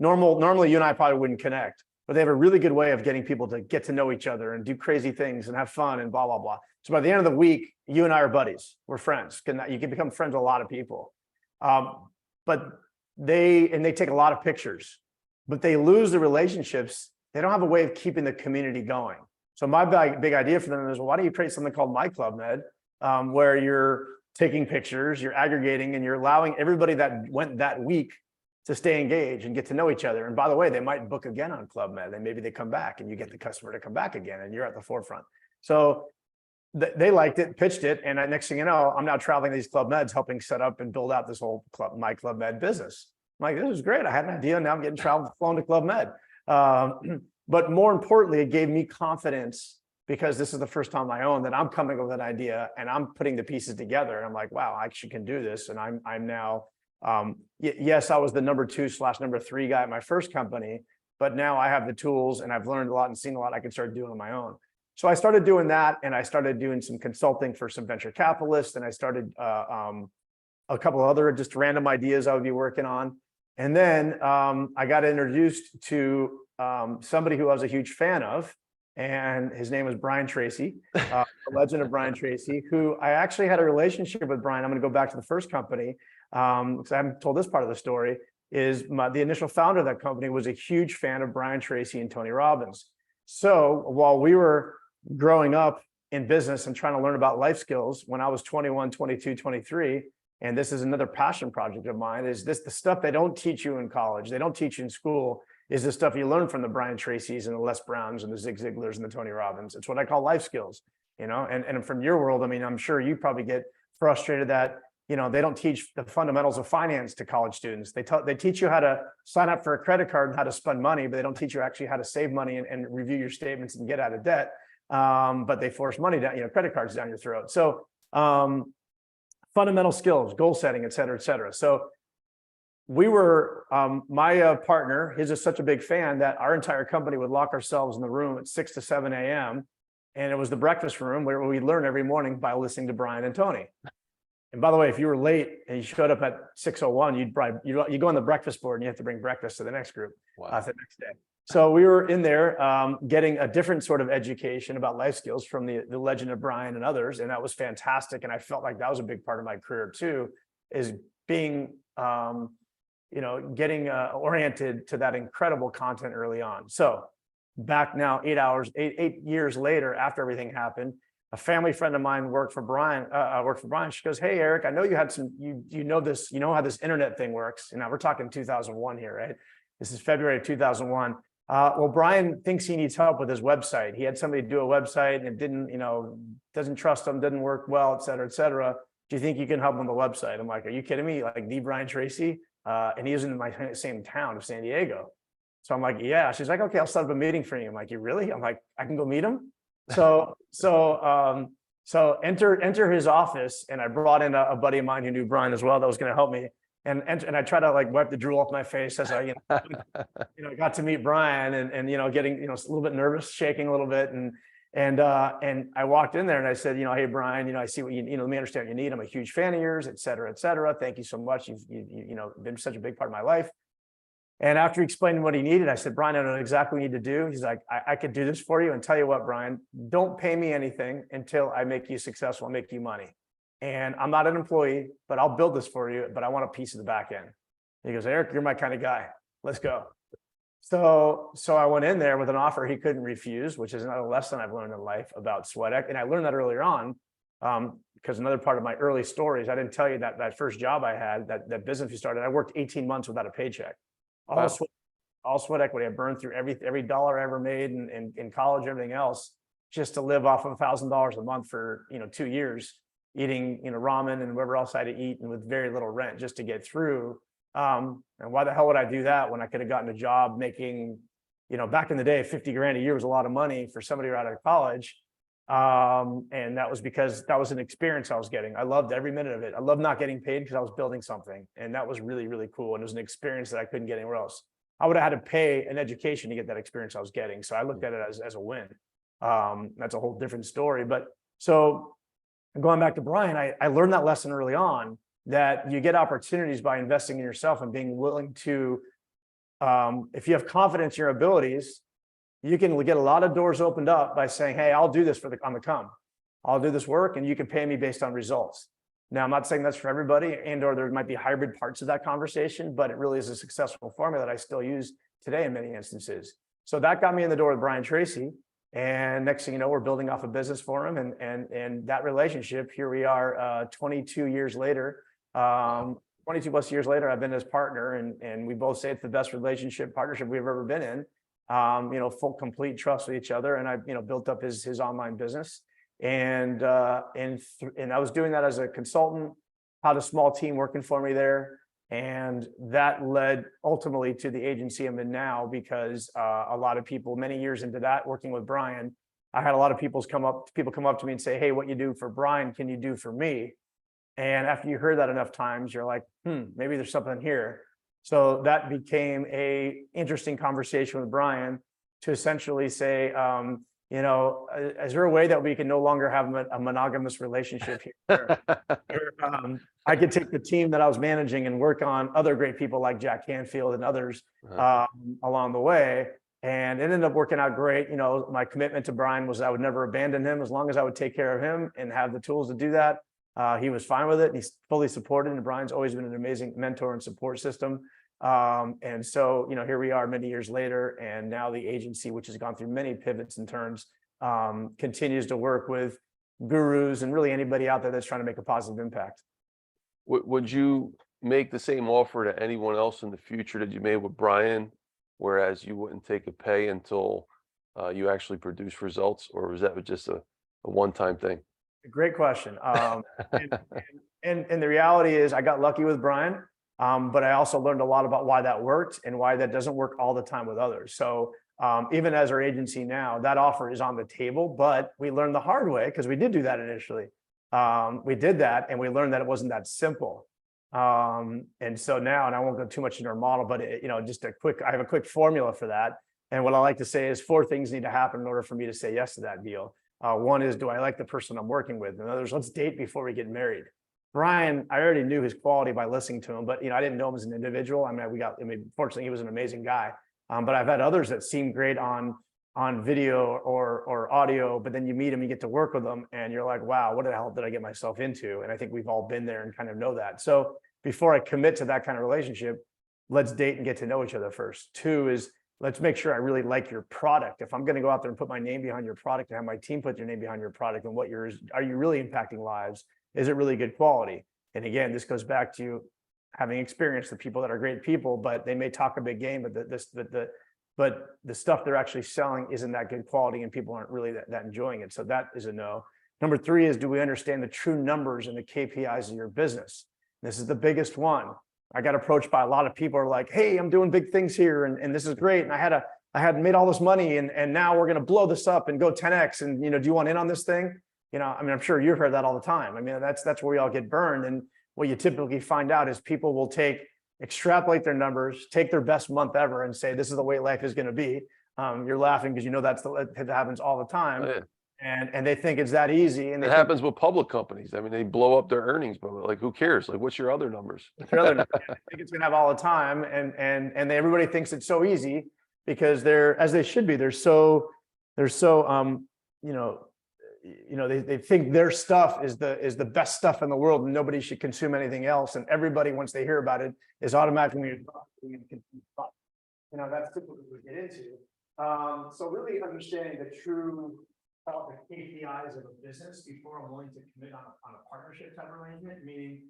normally you and I probably wouldn't connect, but they have a really good way of getting people to get to know each other and do crazy things and have fun and blah, blah, blah. So by the end of the week, you and I are buddies. We're friends. You can become friends with a lot of people. But they take a lot of pictures, but they lose the relationships. They don't have a way of keeping the community going. So my big idea for them is, well, why don't you create something called My Club Med, where you're taking pictures, you're aggregating, and you're allowing everybody that went that week to stay engaged and get to know each other. And by the way, they might book again on Club Med, and maybe they come back, and you get the customer to come back again, and you're at the forefront. So they liked it, pitched it, and next thing you know, I'm now traveling to these Club Meds, helping set up and build out this whole My Club Med business. I'm like, this is great. I had an idea, and now I'm getting flown to Club Med. But more importantly, it gave me confidence, because this is the first time on my own that I'm coming up with an idea and I'm putting the pieces together. And I'm like, wow, I actually can do this. And I'm now, yes, I was the number 2/number 3 guy at my first company, but now I have the tools and I've learned a lot and seen a lot I can start doing on my own. So I started doing that, and I started doing some consulting for some venture capitalists, and I started a couple of other just random ideas I would be working on. And then I got introduced to somebody who I was a huge fan of, and his name was Brian Tracy, the legend of Brian Tracy, who I actually had a relationship with. Brian, I'm going to go back to the first company, because I haven't told this part of the story, is the initial founder of that company was a huge fan of Brian Tracy and Tony Robbins. So while we were growing up in business and trying to learn about life skills, when I was 21, 22, 23, and this is another passion project of mine, is this the stuff they don't teach you in college, they don't teach you in school, is the stuff you learn from the Brian Tracys and the Les Browns and the Zig Ziglars and the Tony Robbins. It's what I call life skills, and from your world, I mean, I'm sure you probably get frustrated that they don't teach the fundamentals of finance to college students. They teach you how to sign up for a credit card and how to spend money, but they don't teach you actually how to save money and review your statements and get out of debt. But they force money down, credit cards down your throat. So fundamental skills, goal setting, et cetera, et cetera. So we were, my partner, he's just such a big fan that our entire company would lock ourselves in the room at 6 to 7 a.m. And it was the breakfast room where we learn every morning by listening to Brian and Tony. And by the way, if you were late and you showed up at 6:01, you go on the breakfast board and you have to bring breakfast to the next group. Wow. The next day. So we were in there getting a different sort of education about life skills from the legend of Brian and others. And that was fantastic. And I felt like that was a big part of my career too, is being, getting oriented to that incredible content early on. So back now, 8 years later, after everything happened, a family friend of mine worked for Brian. She goes, "Hey, Eric, I know you had some, you know how this internet thing works." And now we're talking 2001 here, right? This is February of 2001. Well, Brian thinks he needs help with his website. He had somebody do a website and it didn't, doesn't trust him, didn't work well, et cetera, et cetera. Do you think you can help him on the website? I'm like, are you kidding me? Like the Brian Tracy? And he was in my same town of San Diego. So I'm like, yeah. She's like, okay, I'll set up a meeting for you. I'm like, you really? I'm like, I can go meet him. So enter his office, and I brought in a buddy of mine who knew Brian as well that was going to help me. And I try to like wipe the drool off my face as I got to meet Brian and getting a little bit nervous, shaking a little bit, and I walked in there and I said, hey Brian, I see what you let me understand what you need. I'm a huge fan of yours, et cetera, et cetera. Thank you so much. You've been such a big part of my life. And after explaining what he needed, I said, Brian, I know exactly what you need to do. He's like, I could do this for you. And tell you what, Brian, don't pay me anything until I make you successful and make you money. And I'm not an employee, but I'll build this for you, but I want a piece of the back end. He goes, Eric, you're my kind of guy. Let's go. So I went in there with an offer he couldn't refuse, which is another lesson I've learned in life about sweat equity. And I learned that earlier on, because another part of my early stories, I didn't tell you that first job I had, that business we started, I worked 18 months without a paycheck. Wow. All sweat equity. I burned through every dollar I ever made in college, everything else, just to live off of $1,000 a month for 2 years, eating ramen and whatever else I had to eat, and with very little rent just to get through. And why the hell would I do that when I could have gotten a job making, back in the day, 50 grand a year was a lot of money for somebody right out of college. And that was because that was an experience I was getting. I loved every minute of it. I loved not getting paid because I was building something. And that was really, really cool. And it was an experience that I couldn't get anywhere else. I would have had to pay an education to get that experience I was getting. So I looked at it as a win. That's a whole different story. But so going back to Brian, I learned that lesson early on, that you get opportunities by investing in yourself and being willing to, if you have confidence in your abilities, you can get a lot of doors opened up by saying, hey, I'll do this on the come. I'll do this work and you can pay me based on results. Now, I'm not saying that's for everybody, or there might be hybrid parts of that conversation, but it really is a successful formula that I still use today in many instances. So that got me in the door with Brian Tracy. And next thing you know, we're building off a business for him. And that relationship, here we are 22 years later, 22 plus years later, I've been his partner, and we both say it's the best partnership we've ever been in. Full, complete trust with each other. And I, built up his online business, and I was doing that as a consultant, had a small team working for me there. And that led ultimately to the agency I'm in now, because a lot of people, many years into that, working with Brian, I had a lot of people come up to me and say, hey, what you do for Brian, can you do for me? And after you heard that enough times, you're like, maybe there's something here. So that became a interesting conversation with Brian to essentially say, is there a way that we can no longer have a monogamous relationship here? I could take the team that I was managing and work on other great people like Jack Canfield and others along the way. And it ended up working out great. My commitment to Brian was I would never abandon him as long as I would take care of him and have the tools to do that. He was fine with it. He's fully supported, and Brian's always been an amazing mentor and support system. And so, here we are many years later, and now the agency, which has gone through many pivots and turns, continues to work with gurus and really anybody out there that's trying to make a positive impact. Would you make the same offer to anyone else in the future that you made with Brian, whereas you wouldn't take a pay until you actually produce results, or was that just a one-time thing? Great question. And the reality is I got lucky with Brian, but I also learned a lot about why that worked and why that doesn't work all the time with others. So even as our agency now, that offer is on the table, but we learned the hard way because we did do that initially. We did that and we learned that it wasn't that simple. And so now, and I won't go too much into our model, but I have a quick formula for that. And what I like to say is 4 things need to happen in order for me to say yes to that deal. One is, do I like the person I'm working with? And others, let's date before we get married. Brian, I already knew his quality by listening to him, but I didn't know him as an individual. Fortunately, he was an amazing guy. But I've had others that seem great on video or audio, but then you meet them, you get to work with them, and you're like, wow, what the hell did I get myself into? And I think we've all been there and kind of know that. So before I commit to that kind of relationship, let's date and get to know each other first. 2 is, let's make sure I really like your product. If I'm going to go out there and put my name behind your product and have my team put their name behind your product, and are you really impacting lives? Is it really good quality? And again, this goes back to having experienced the people that are great people, but they may talk a big game, but the stuff they're actually selling isn't that good quality and people aren't really that enjoying it. So that is a no. Number 3 is, do we understand the true numbers and the KPIs of your business? This is the biggest one. I got approached by a lot of people who are like, hey, I'm doing big things here and this is great. And I had made all this money and now we're going to blow this up and go 10X. And, do you want in on this thing? I'm sure you've heard that all the time. That's where we all get burned. And what you typically find out is people will extrapolate their numbers, take their best month ever and say, this is the way life is going to be. You're laughing because that happens all the time. Oh, yeah. And they think it's that easy. And it happens with public companies. They blow up their earnings, but like, who cares? Like, what's your other numbers? I think it's going to have all the time. And everybody thinks it's so easy because as they should be, they're so they think their stuff is the best stuff in the world and nobody should consume anything else. And everybody, once they hear about it, is automatically that's typically what we get into. So really understanding the true KPIs of a business before I'm willing to commit on a partnership type arrangement, meaning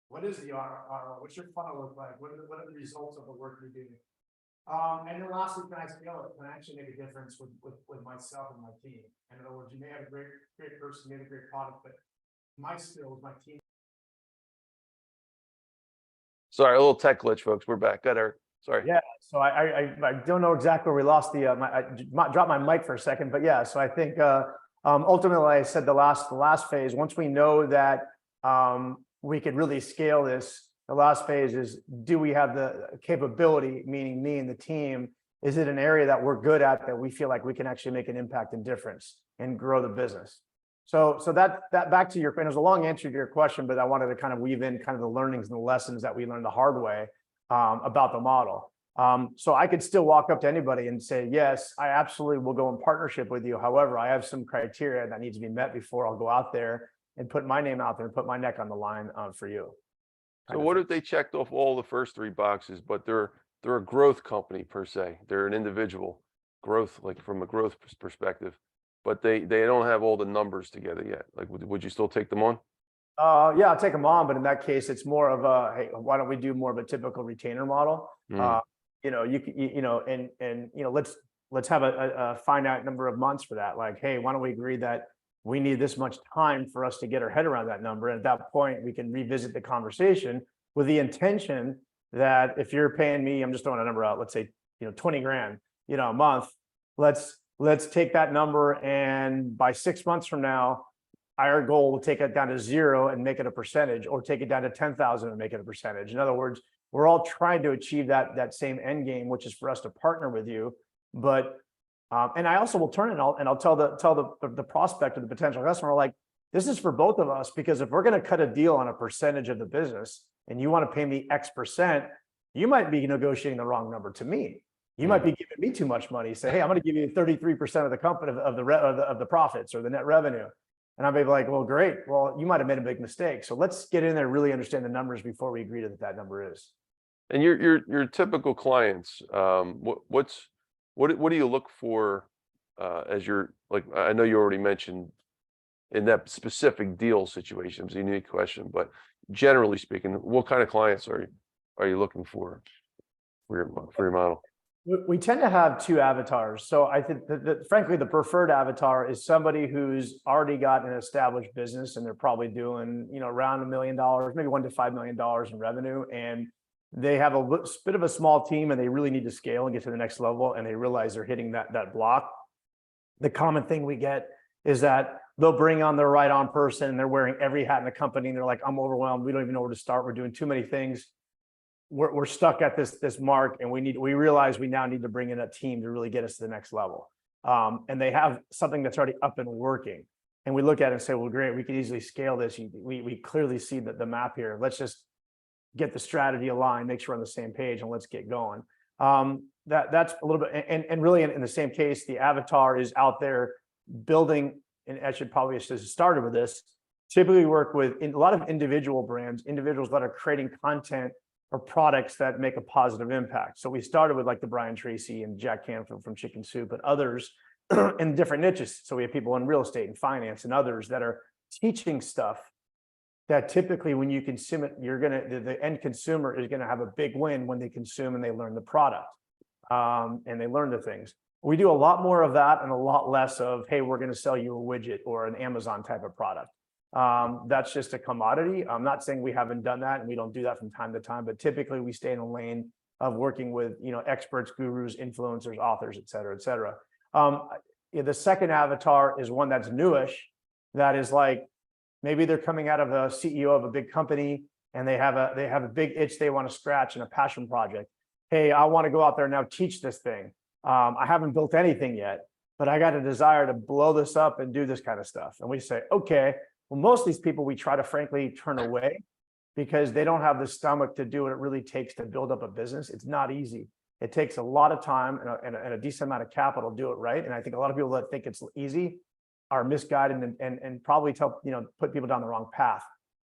what is the ROI? What's your funnel look like? What are the results of the work you're doing? And then lastly, can I scale it? Can I actually make a difference with myself and my team? In other words, you may have a great person, you may have a great product, but my skills, my team. Sorry, a little tech glitch, folks. We're back. Got Eric. Sorry. Yeah. So I don't know exactly where we lost I dropped my mic for a second, but yeah. So I think ultimately, I said the last phase. Once we know that we could really scale this. The last phase is, do we have the capability, meaning me and the team? Is it an area that we're good at that we feel like we can actually make an impact and difference and grow the business? So that back to your, and it was a long answer to your question, but I wanted to kind of weave in kind of the learnings and the lessons that we learned the hard way about the model. So I could still walk up to anybody and say, yes, I absolutely will go in partnership with you. However, I have some criteria that needs to be met before I'll go out there and put my name out there and put my neck on the line for you. So what if they checked off all the first 3 boxes, but they're a growth company per se? They're an individual growth, like from a growth perspective, but they don't have all the numbers together yet. Like, would you still take them on? Yeah, I'll take them on, but in that case, it's more of a, hey, why don't we do more of a typical retainer model? Let's have a finite number of months for that. Like, hey, why don't we agree that we need this much time for us to get our head around that number. And at that point, we can revisit the conversation with the intention that if you're paying me, I'm just throwing a number out, let's say, 20 grand, a month, let's take that number. And by 6 months from now, our goal will take it down to 0 and make it a percentage, or take it down to 10,000 and make it a percentage. In other words, we're all trying to achieve that same end game, which is for us to partner with you. But and I also will turn and I'll tell the prospect or the potential customer, like, this is for both of us, because if we're going to cut a deal on a percentage of the business and you want to pay me X percent, you might be negotiating the wrong number to me. You might be giving me too much money. Say, hey, I'm going to give you 33% of the company of the profits or the net revenue. And I'll be like, well, great. Well, you might have made a big mistake. So let's get in there, really understand the numbers before we agree to that number is. And your typical clients, what do you look for as your, like, I know you already mentioned in that specific deal situation, it's a unique question, but generally speaking, what kind of clients are you looking for your model? We tend to have two avatars. So I think that frankly, the preferred avatar is somebody who's already got an established business and they're probably doing, around $1 million, maybe $1 to $5 million in revenue. And they have a bit of a small team and they really need to scale and get to the next level. And they realize they're hitting that block. The common thing we get is that they'll bring on their right on person and they're wearing every hat in the company. And they're like, I'm overwhelmed. We don't even know where to start. We're doing too many things. We're stuck at this mark, and we realize we now need to bring in a team to really get us to the next level. And they have something that's already up and working. And we look at it and say, well, great, we could easily scale this. We clearly see the map here. Let's just get the strategy aligned, make sure we're on the same page, and let's get going. That's a little bit, and really in the same case, the avatar is out there building, and I should probably have started with this. Typically work with a lot of individual brands, individuals that are creating content or products that make a positive impact. So we started with like the Brian Tracy and Jack Canfield from Chicken Soup, and others in different niches. So we have people in real estate and finance and others that are teaching stuff that typically when you consume it, the end consumer is gonna have a big win when they consume and they learn the product and they learn the things. We do a lot more of that and a lot less of, hey, we're gonna sell you a widget or an Amazon type of product. That's just a commodity. I'm not saying we haven't done that and we don't do that from time to time, but typically we stay in a lane of working with, experts, gurus, influencers, authors, et cetera, et cetera. The second avatar is one that's newish. That is like, maybe they're coming out of a CEO of a big company and they have a big itch they want to scratch in a passion project. Hey, I want to go out there and now teach this thing. I haven't built anything yet, but I got a desire to blow this up and do this kind of stuff. And we say, okay. Well, most of these people we try to frankly turn away because they don't have the stomach to do what it really takes to build up a business. It's not easy. It takes a lot of time and a decent amount of capital to do it right. And I think a lot of people that think it's easy are misguided and probably put people down the wrong path.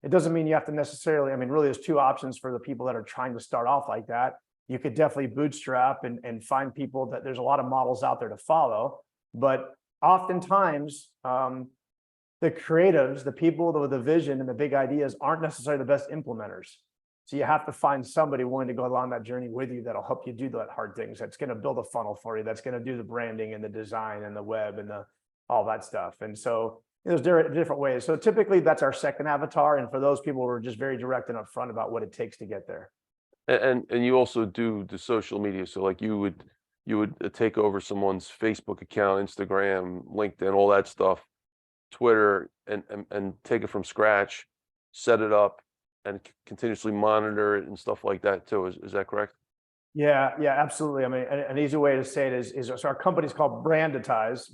It doesn't mean you have to necessarily, really there's two options for the people that are trying to start off like that. You could definitely bootstrap and find people that there's a lot of models out there to follow, but oftentimes, the creatives, the people with the vision and the big ideas aren't necessarily the best implementers. So you have to find somebody willing to go along that journey with you that'll help you do that hard things. That's going to build a funnel for you. That's going to do the branding and the design and the web and all that stuff. And so there's different ways. So typically that's our second avatar. And for those people, we're just very direct and upfront about what it takes to get there. And you also do the social media. So like you would take over someone's Facebook account, Instagram, LinkedIn, all that stuff, Twitter, and take it from scratch, set it up, and continuously monitor it and stuff like that too. Is that correct? Yeah, absolutely. An easy way to say it is so our company's called Brandetize.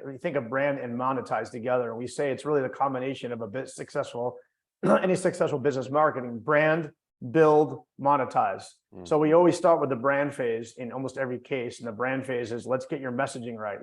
We think of brand and monetize together, and we say it's really the combination of any successful business marketing: brand, build, monetize. So we always start with the brand phase in almost every case, and the brand phase is let's get your messaging right.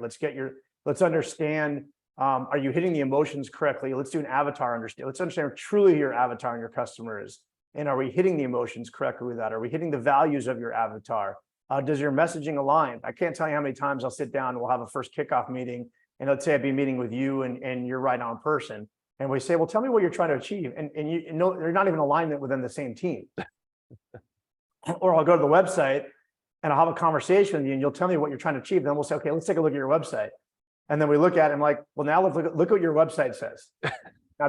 Let's understand. Are you hitting the emotions correctly? Let's do an avatar Let's understand truly who your avatar and your customer is. And are we hitting the emotions correctly with that? Are we hitting the values of your avatar? Does your messaging align? I can't tell you how many times I'll sit down and we'll have a first kickoff meeting. And let's say I'd be meeting with you and you're right on person. And we say, well, tell me what you're trying to achieve. And you know, they're not even alignment within the same team. Or I'll go to the website and I'll have a conversation with you and you'll tell me what you're trying to achieve. Then we'll say, okay, let's take a look at your website. And then we look at it and I'm like, well, now let's look what your website says. Now,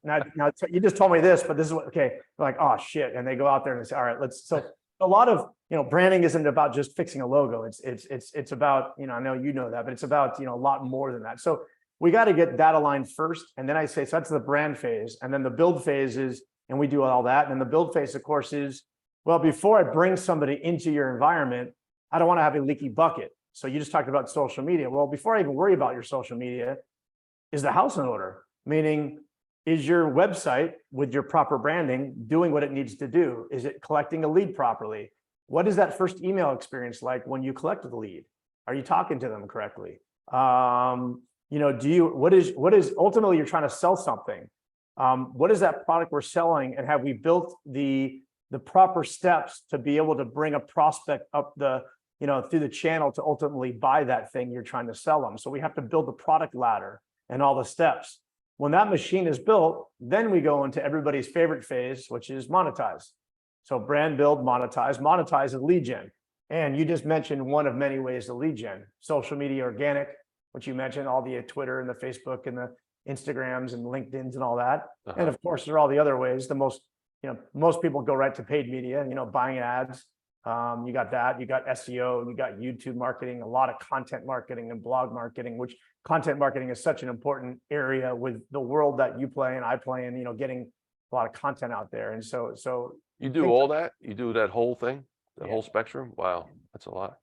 now you just told me this, but this is what, okay. They're like, oh shit. And they go out there and they say, all right, so a lot of, branding isn't about just fixing a logo. It's about, I know you know that, but it's about, a lot more than that. So we got to get that aligned first. And then I say, so that's the brand phase. And then the build phase is, and we do all that. And then the build phase, of course, is, well, before I bring somebody into your environment, I don't want to have a leaky bucket. So you just talked about social media. Well, before I even worry about your social media, is the house in order? Meaning, is your website with your proper branding doing what it needs to do? Is it collecting a lead properly? What is that first email experience like when you collect the lead? Are you talking to them correctly? What is ultimately you're trying to sell something? What is that product we're selling? And have we built the proper steps to be able to bring a prospect up through the channel to ultimately buy that thing you're trying to sell them? So we have to build the product ladder and all the steps. When that machine is built, then we go into everybody's favorite phase, which is monetize. So brand, build, monetize. Monetize is lead gen. And you just mentioned one of many ways to lead gen: social media, organic, which you mentioned, all the Twitter and the Facebook and the Instagrams and LinkedIn's and all that. And of course, there are all the other ways. Most people go right to paid media, buying ads. You got that, you got SEO, you got YouTube marketing, a lot of content marketing and blog marketing, which content marketing is such an important area with the world that you play and I play in, getting a lot of content out there. And so You do all that? You do that whole thing, the Yeah. whole spectrum? Wow, that's a lot.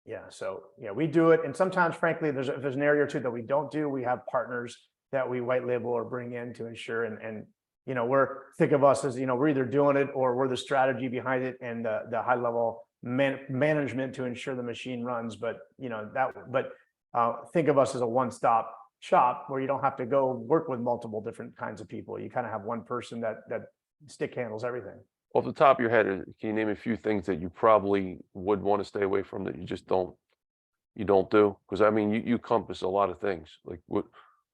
Yeah, so yeah, we do it. And sometimes, frankly, if there's an area or two that we don't do, we have partners that we white label or bring in to ensure. And think of us as, we're either doing it or we're the strategy behind it and the high level management to ensure the machine runs. But think of us as a one-stop shop where you don't have to go work with multiple different kinds of people. You kind of have one person that stick handles everything. Off the top of your head, can you name a few things that you probably would want to stay away from that you just don't do? Because I mean, you compass a lot of things. Like what?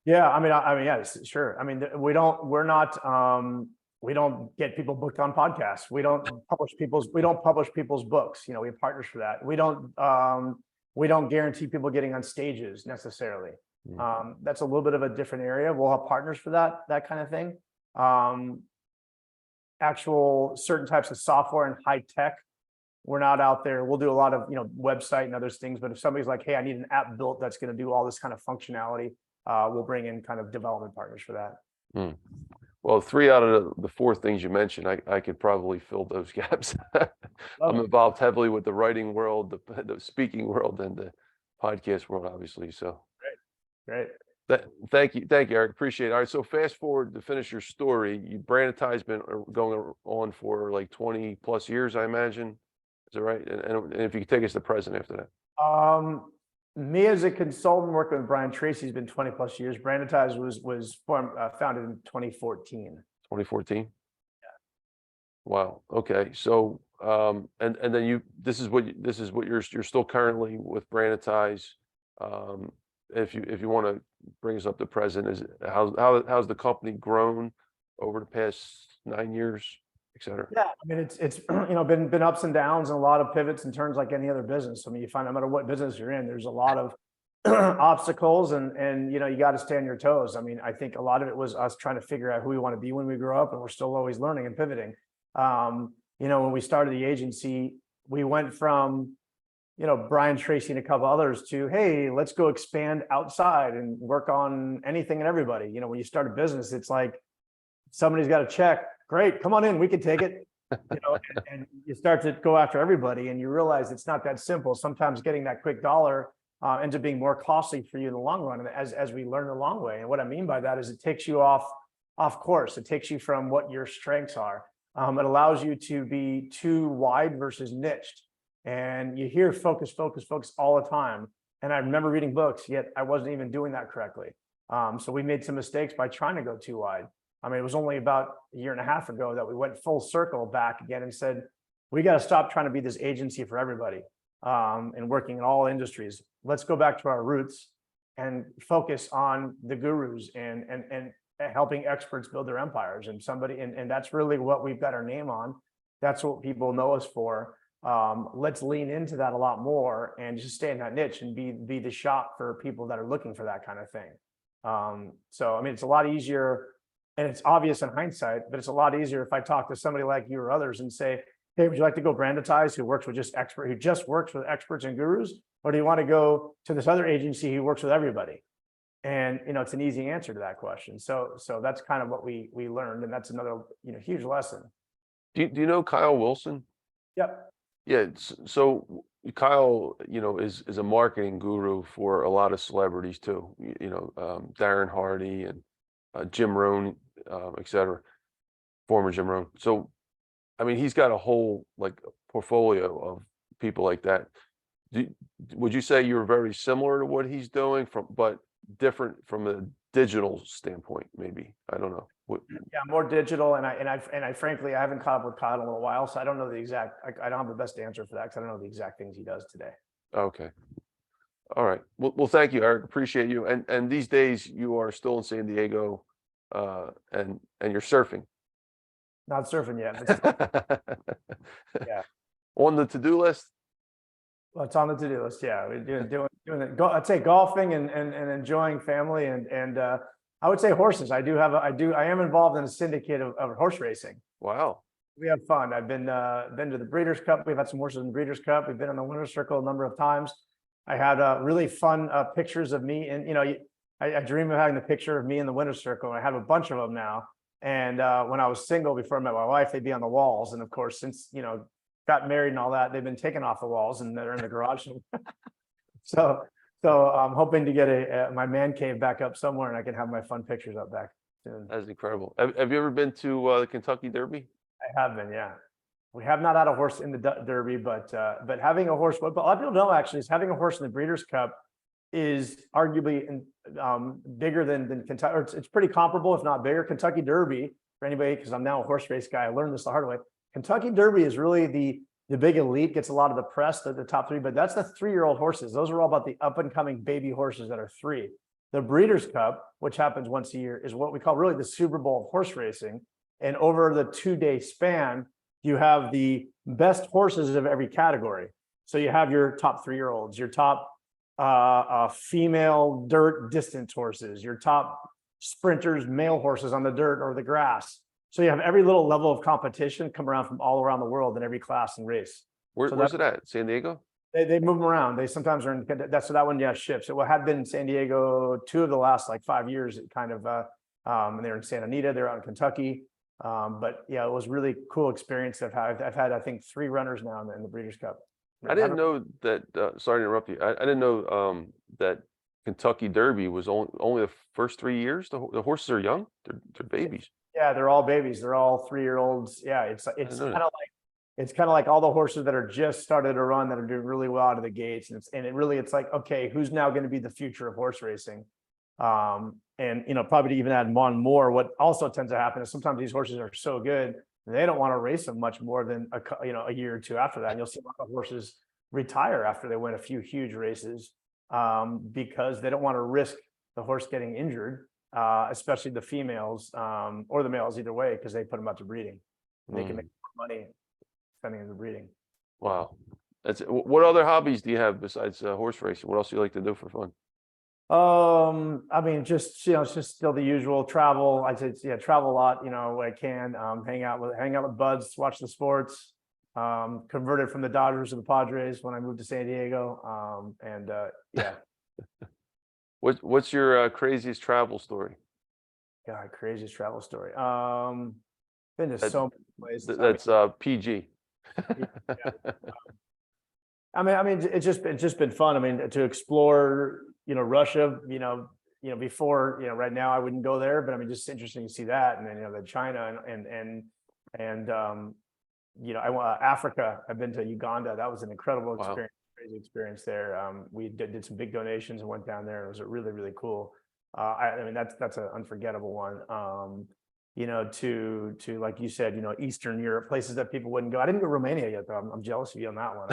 Yeah, I mean, yeah, sure. I mean, we don't get people booked on podcasts. We don't publish people's books. We have partners for that. We don't guarantee people getting on stages necessarily. That's a little bit of a different area. We'll have partners for that kind of thing. Actual certain types of software and high tech, we're not out there. We'll do a lot of website and other things, but if somebody's like, hey, I need an app built that's going to do all this kind of functionality, we'll bring in kind of development partners for that. Well, 3 out of the 4 things you mentioned, I could probably fill those gaps. I'm involved heavily with the writing world, the speaking world, and the podcast world, obviously. So Great. Thank you, Eric. Appreciate it. All right, so fast forward to finish your story. Brandetize been going on for like 20 plus years, I imagine. Is that right? And if you could take us to present after that. Me as a consultant working with Brian Tracy has been 20 plus years. Brandetize was founded in 2014. 2014. Yeah. Wow. Okay. So and then this is what you're still currently with Brandetize. If you want to bring us up to present, how's the company grown over the past 9 years, et cetera? Yeah, I mean it's been ups and downs and a lot of pivots and turns like any other business. I mean, you find no matter what business you're in, there's a lot of obstacles and you got to stay on your toes. I mean, I think a lot of it was us trying to figure out who we want to be when we grow up, and we're still always learning and pivoting. When we started the agency, we went from Brian Tracy and a couple others to, hey, let's go expand outside and work on anything and everybody. When you start a business, it's like somebody's got a check. Great, come on in, we can take it. And you start to go after everybody, and you realize it's not that simple. Sometimes getting that quick dollar ends up being more costly for you in the long run, and as we learn the long way. And what I mean by that is it takes you off course. It takes you from what your strengths are. It allows you to be too wide versus niched. And you hear focus all the time. And I remember reading books, yet I wasn't even doing that correctly. So we made some mistakes by trying to go too wide. I mean, it was only about a year and a half ago that we went full circle back again and said, we got to stop trying to be this agency for everybody and working in all industries. Let's go back to our roots and focus on the gurus and helping experts build their empires. And that's really what we've got our name on. That's what people know us for. Let's lean into that a lot more and just stay in that niche and be the shop for people that are looking for that kind of thing. So, I mean, it's a lot easier, and it's obvious in hindsight, but it's a lot easier if I talk to somebody like you or others and say, hey, would you like to go Brandetize, who just works with experts and gurus? Or do you want to go to this other agency who works with everybody? And, it's an easy answer to that question. So that's kind of what we learned. And that's another, huge lesson. Do you know Kyle Wilson? Yep. Yeah. So Kyle, is a marketing guru for a lot of celebrities too. Darren Hardy and Jim Rohn, et cetera, former Jim Rohn. So, I mean, he's got a whole portfolio of people like that. Would you say you're very similar to what he's doing but different from a digital standpoint? Maybe, I don't know. Yeah, more digital, and I frankly, I haven't caught up with Kyle in a little while, so I don't know the exact. I don't have the best answer for that because I don't know the exact things he does today. Okay. All right. Well, thank you, Eric. Appreciate you. And these days you are still in San Diego, and you're surfing. Not surfing yet. Yeah. On the to-do list? Well, it's on the to-do list. Yeah, we're doing it. I'd say golfing and enjoying family and I would say horses. I am involved in a syndicate of horse racing. Wow. We have fun. I've been to the Breeders' Cup. We've had some horses in the Breeders' Cup. We've been in the Winner's Circle a number of times. I had really fun pictures of me, and I dream of having the picture of me in the Winner's Circle. I have a bunch of them now. And when I was single before I met my wife, they'd be on the walls. And of course, since got married and all that, they've been taken off the walls and they're in the garage. So I'm hoping to get my man cave back up somewhere, and I can have my fun pictures up back soon. That's incredible. Have you ever been to the Kentucky Derby? I have been, yeah. We have not had a horse in the Derby, but having a horse, what a lot of people know actually is having a horse in the Breeders' Cup is arguably bigger than Kentucky, or it's pretty comparable, if not bigger. Kentucky Derby, for anybody, because I'm now a horse race guy, I learned this the hard way. Kentucky Derby is really the big elite, gets a lot of the press, the top three, but that's the 3-year-old horses. Those are all about the up and coming baby horses that are 3. The Breeders' Cup, which happens once a year, is what we call really the Super Bowl of horse racing. And over the 2-day span, you have the best horses of every category. So you have your top 3-year-olds, your top female dirt distance horses, your top sprinters, male horses on the dirt or the grass. So you have every little level of competition come around from all around the world in every class and race. Where's it at? San Diego? They move them around. They sometimes are in that one, yeah, shifts. It had been in San Diego 2 of the last 5 years. It kind of and they're in Santa Anita, they're out in Kentucky. But yeah, it was really cool experience. I've had I think 3 runners now in the Breeders' Cup. I didn't know that. Sorry to interrupt you. I didn't know that Kentucky Derby was only the first 3 years. The horses are young. They're babies. Yeah, they're all babies. They're all 3-year-olds. Yeah, it's kind of like all the horses that are just started to run that are doing really well out of the gates. And it's like, okay, who's now going to be the future of horse racing? And probably to even add one more, what also tends to happen is sometimes these horses are so good they don't want to race them much more than a year or 2 after that. And you'll see a lot of horses retire after they win a few huge races because they don't want to risk the horse getting injured, especially the females or the males, either way, because they put them out to breeding. They can make more money sending them to breeding. Wow. What other hobbies do you have besides horse racing? What else do you like to do for fun? I mean, just it's just still the usual travel. I say, yeah, travel a lot, when I can, hang out with buds, watch the sports, converted from the Dodgers to the Padres when I moved to San Diego. Yeah. What's your craziest travel story? God, craziest travel story. Been to so many places. That's PG. Yeah. I mean, it's just been fun. I mean, to explore, Russia, before, right now I wouldn't go there, but I mean, just interesting to see that. And then, the China and I went Africa. I've been to Uganda. That was an incredible experience, crazy experience there. We did some big donations and went down there. It was really, really cool. I mean, that's an unforgettable one. To like you said, Eastern Europe, places that people wouldn't go. I didn't go to Romania yet, though. I'm jealous of you on that one.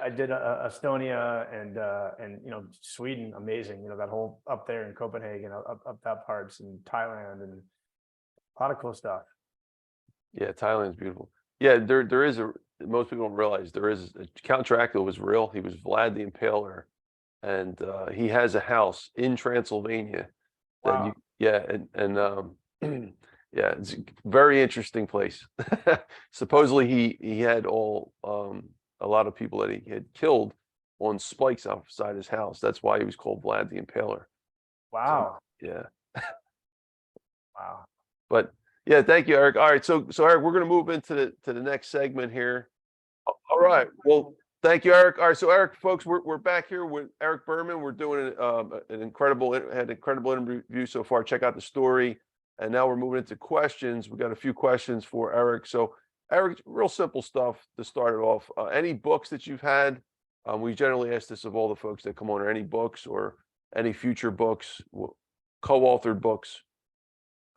I did Estonia and Sweden, amazing. That whole up there in Copenhagen, up that parts, and Thailand, and a lot of cool stuff. Yeah, Thailand's beautiful. Yeah, there is most people don't realize there is Count Dracula was real. He was Vlad the Impaler, and he has a house in Transylvania. Wow. Yeah, yeah, it's a very interesting place. Supposedly he had a lot of people that he had killed on spikes outside his house. That's why he was called Vlad the Impaler. Wow. So, yeah. Wow. But yeah, thank you, Eric. All right, so Eric, we're going to move into the next segment here. All right. Well, thank you, Eric. All right, so Eric, folks, we're back here with Eric Berman. We're doing an incredible interview so far. Check out the story. And now we're moving into questions. We got a few questions for Eric. So Eric, real simple stuff to start it off. Any books that you've had? We generally ask this of all the folks that come on, or any books or any future books, co-authored books.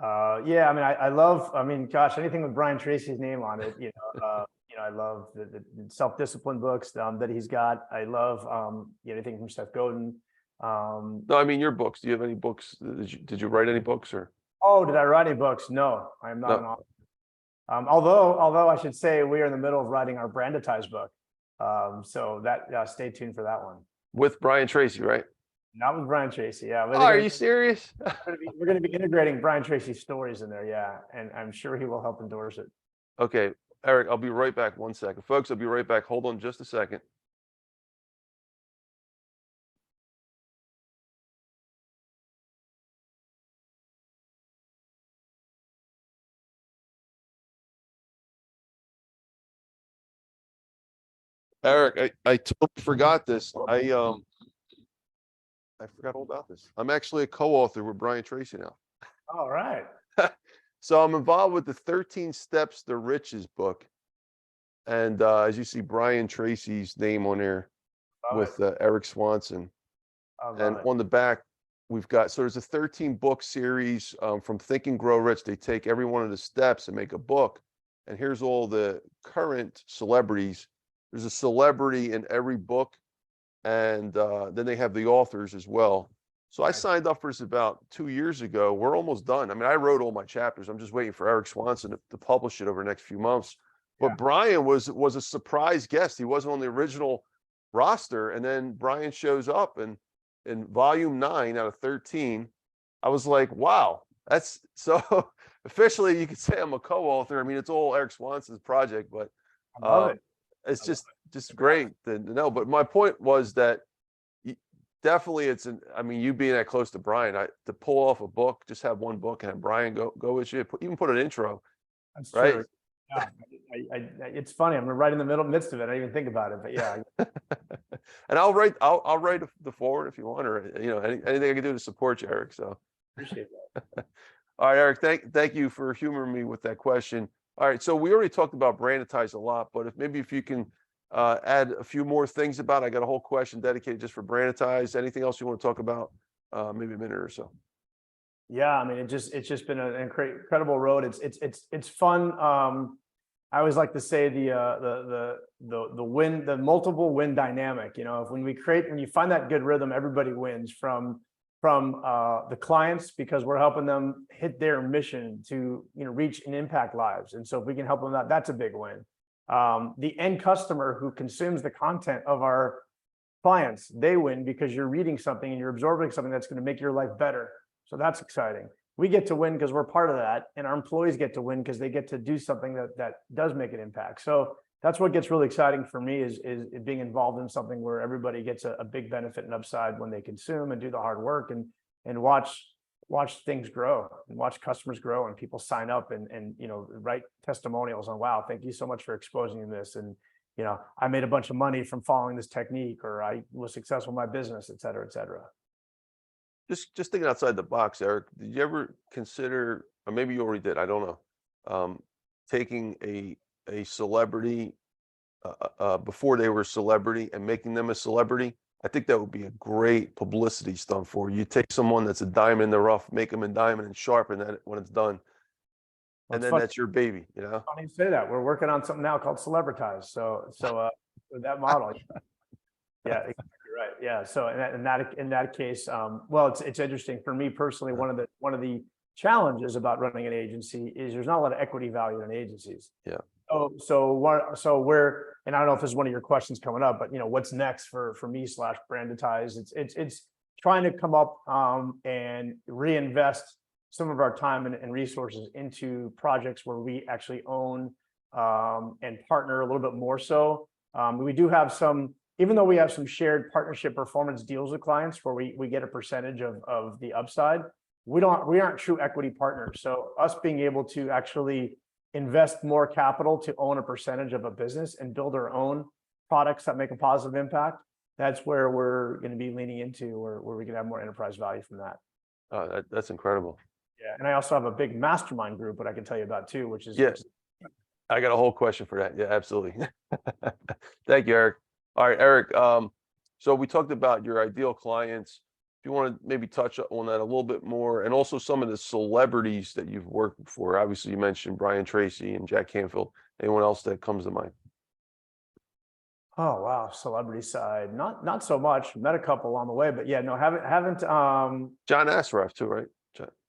Yeah, I mean, I love, gosh, anything with Brian Tracy's name on it, I love the self-discipline books that he's got. I love anything from Seth Godin. No, I mean your books. Do you have any books? Did you write any books or? Oh, did I write any books? No, I'm not an author. Although I should say we are in the middle of writing our Brandetize book. So that stay tuned for that one. With Brian Tracy, right? Not with Brian Tracy. Yeah. Oh, are you serious? We're going to be integrating Brian Tracy's stories in there. Yeah. And I'm sure he will help endorse it. Okay, Eric, I'll be right back. 1 second. Folks, I'll be right back. Hold on just a second. Eric, I totally forgot this. I forgot all about this. I'm actually a co-author with Brian Tracy now. All right. So I'm involved with the 13 Steps to Riches book. And as you see, Brian Tracy's name on there with Eric Swanson. And on the back, we've got, so there's a 13 book series from Think and Grow Rich. They take every one of the steps and make a book. And here's all the current celebrities. There's a celebrity in every book. And then they have the authors as well. So I signed up for this about 2 years ago. We're almost done. I mean, I wrote all my chapters. I'm just waiting for Eric Swanson to publish it over the next few months. But Brian was a surprise guest. He wasn't on the original roster. And then Brian shows up, and in volume 9 out of 13, I was like, wow, that's so officially you could say I'm a co-author. I mean, it's all Eric Swanson's project, but I love it. it's just great to know. But my point was that definitely I mean, you being that close to Brian, to pull off a book, just have one book and have Brian go with you, even put an intro. That's right. True. Yeah, it's funny. I'm right in the midst of it. I didn't even think about it, but yeah. And I'll write the forward if you want, or anything I can do to support you, Eric. So appreciate that. All right, Eric, thank you for humoring me with that question. All right, so we already talked about Brandetize a lot, but if you can add a few more things about it. I got a whole question dedicated just for Brandetize. Anything else you want to talk about? Maybe a minute or so. Yeah, I mean, it's just been an incredible road. It's fun. I always like to say the multiple win dynamic. When you find that good rhythm, everybody wins from the clients, because we're helping them hit their mission to reach and impact lives. And so if we can help them out, that's a big win. The end customer who consumes the content of our clients, they win because you're reading something and you're absorbing something that's going to make your life better. So that's exciting. We get to win because we're part of that, and our employees get to win because they get to do something that does make an impact. So that's what gets really exciting for me is being involved in something where everybody gets a big benefit and upside when they consume and do the hard work and watch things grow and watch customers grow and people sign up and write testimonials on, wow, thank you so much for exposing me to this. And I made a bunch of money from following this technique, or I was successful in my business, et cetera, et cetera. Just thinking outside the box, Eric, did you ever consider, or maybe you already did, I don't know, taking a celebrity before they were a celebrity and making them a celebrity? I think that would be a great publicity stunt for you. You take someone that's a diamond in the rough, make them a diamond, and sharpen that when it's done. And then that's your baby, Funny you say that. We're working on something now called Celebritize. So with that model. Yeah, exactly right. Yeah. So in that case, well, it's interesting for me personally. One of the challenges about running an agency is there's not a lot of equity value in agencies. Yeah. So we're, and I don't know if this is one of your questions coming up, but what's next for me / Brandetize? It's trying to come up and reinvest some of our time and resources into projects where we actually own and partner a little bit more so. We do have some. Even though we have some shared partnership performance deals with clients where we get a percentage of the upside, we aren't true equity partners. So us being able to actually invest more capital to own a percentage of a business and build our own products that make a positive impact, that's where we're going to be leaning into, where we can have more enterprise value from that. That's incredible. Yeah, and I also have a big mastermind group that I can tell you about too, which is I got a whole question for that. Yeah, absolutely. Thank you, Eric. All right, Eric. So we talked about your ideal clients. If you want to maybe touch on that a little bit more, and also some of the celebrities that you've worked for. Obviously, you mentioned Brian Tracy and Jack Canfield. Anyone else that comes to mind? Oh wow, celebrity side, not so much. Met a couple along the way, but yeah, no, haven't. John Assaraf too, right?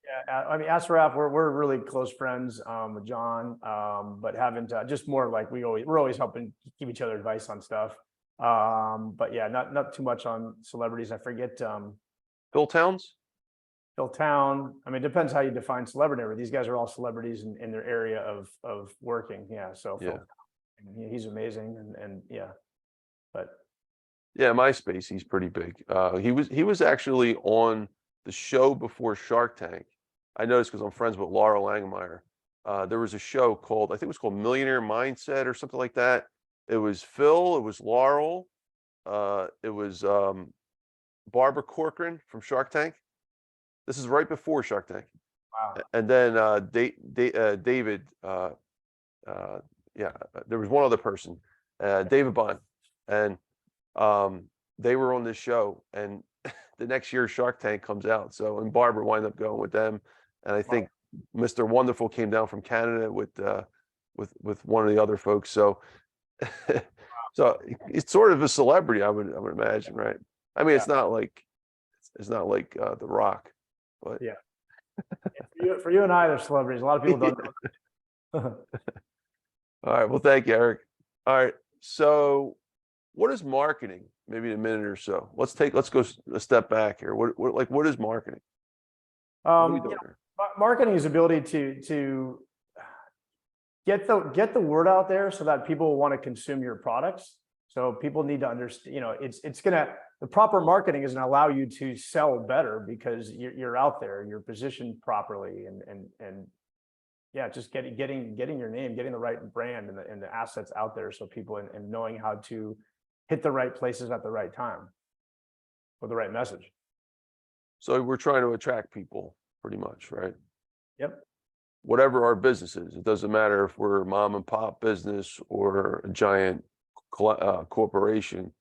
Yeah, I mean, Asraf, we're really close friends with John, but haven't just more like we're always helping give each other advice on stuff. But yeah, not too much on celebrities. I forget Phil Towns? Phil Town. I mean, it depends how you define celebrity. But these guys are all celebrities in their area of working. Yeah, so Yeah. Phil Town, he's amazing, and yeah, but Yeah, MySpace, he's pretty big. He was actually on the show before Shark Tank. I noticed because I'm friends with Laura Langemeyer. There was a show called, I think it was called Millionaire Mindset or something like that. It was Phil, it was Laurel, it was Barbara Corcoran from Shark Tank. This is right before Shark Tank. wow. And then David, yeah, there was one other person, David Bond, and they were on this show, and the next year Shark Tank comes out. So, and Barbara wind up going with them, and I think Mr. Wonderful came down from Canada with one of the other folks. So, so it's sort of a celebrity, I would imagine, right? I mean, Yeah. it's not like The Rock, but Yeah. For you and I, they're celebrities. A lot of people don't know. All right. Well, thank you, Eric. All right. So, what is marketing? Maybe in a minute or so. Let's go a step back here. What is marketing? What are we doing here? Marketing is ability to get the word out there so that people want to consume your products. So people need to understand, the proper marketing is going to allow you to sell better because you're out there, you're positioned properly, and yeah, just getting your name, getting the right brand and the assets out there, so people and knowing how to hit the right places at the right time with the right message. So we're trying to attract people, pretty much, right? Yep. Whatever our business is, it doesn't matter if we're a mom and pop business or a giant corporation.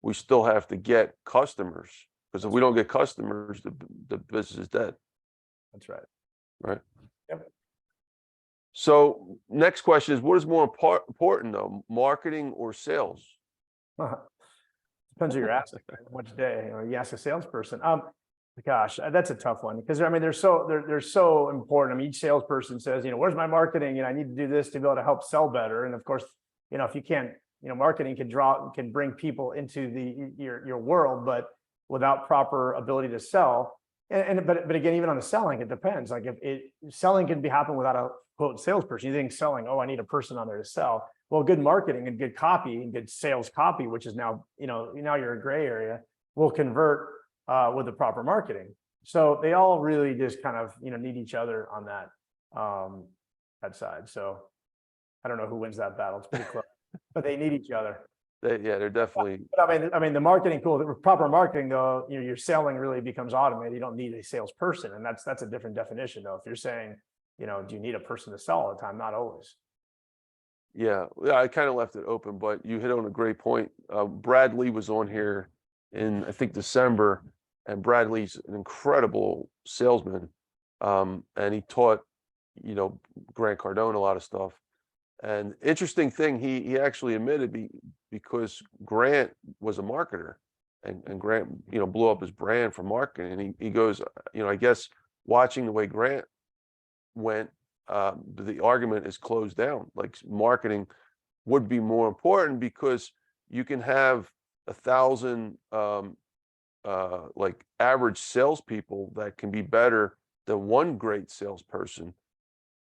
We still have to get customers, because if we don't get customers, the business is dead. That's right. Right. Yep. So next question is, what is more important though, marketing or sales? Depends who you're asking. Which day, you ask a salesperson. Gosh, that's a tough one, because I mean, they're so important. I mean, each salesperson says, where's my marketing, and I need to do this to be able to help sell better. And of course, if you can't, marketing can bring people into your world, but without proper ability to sell. But again, even on the selling, it depends. Like selling can happen without a quote salesperson. You think selling, I need a person on there to sell. Well, good marketing and good copy and good sales copy, which is now, now you're a gray area, will convert with the proper marketing. So they all really just kind of, need each other on that side. So I don't know who wins that battle. It's pretty close, but they need each other. They're definitely. But I mean, the marketing, cool. The proper marketing, though, your selling really becomes automated. You don't need a salesperson, and that's a different definition, though. If you're saying, do you need a person to sell all the time? Not always. Yeah, I kind of left it open, but you hit on a great point. Brad Lee was on here in, I think, December, and Brad Lee's an incredible salesman, and he taught, Grant Cardone a lot of stuff. And interesting thing, he actually admitted because Grant was a marketer, and Grant, blew up his brand for marketing. And he goes, I guess watching the way Grant went, the argument is closed down. Like, marketing would be more important because you can have 1,000 like average salespeople that can be better than one great salesperson,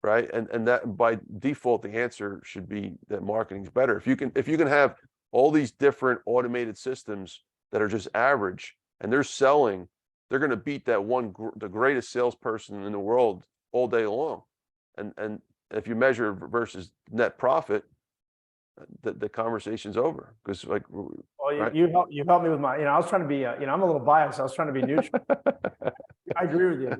right? And that by default, the answer should be that marketing is better. If you can have all these different automated systems that are just average and they're selling, they're going to beat that the greatest salesperson in the world all day long. And if you measure versus net profit, the conversation's over, because like. Well, right? you helped me with my, I was trying to be, I'm a little biased. I was trying to be neutral. I agree with you.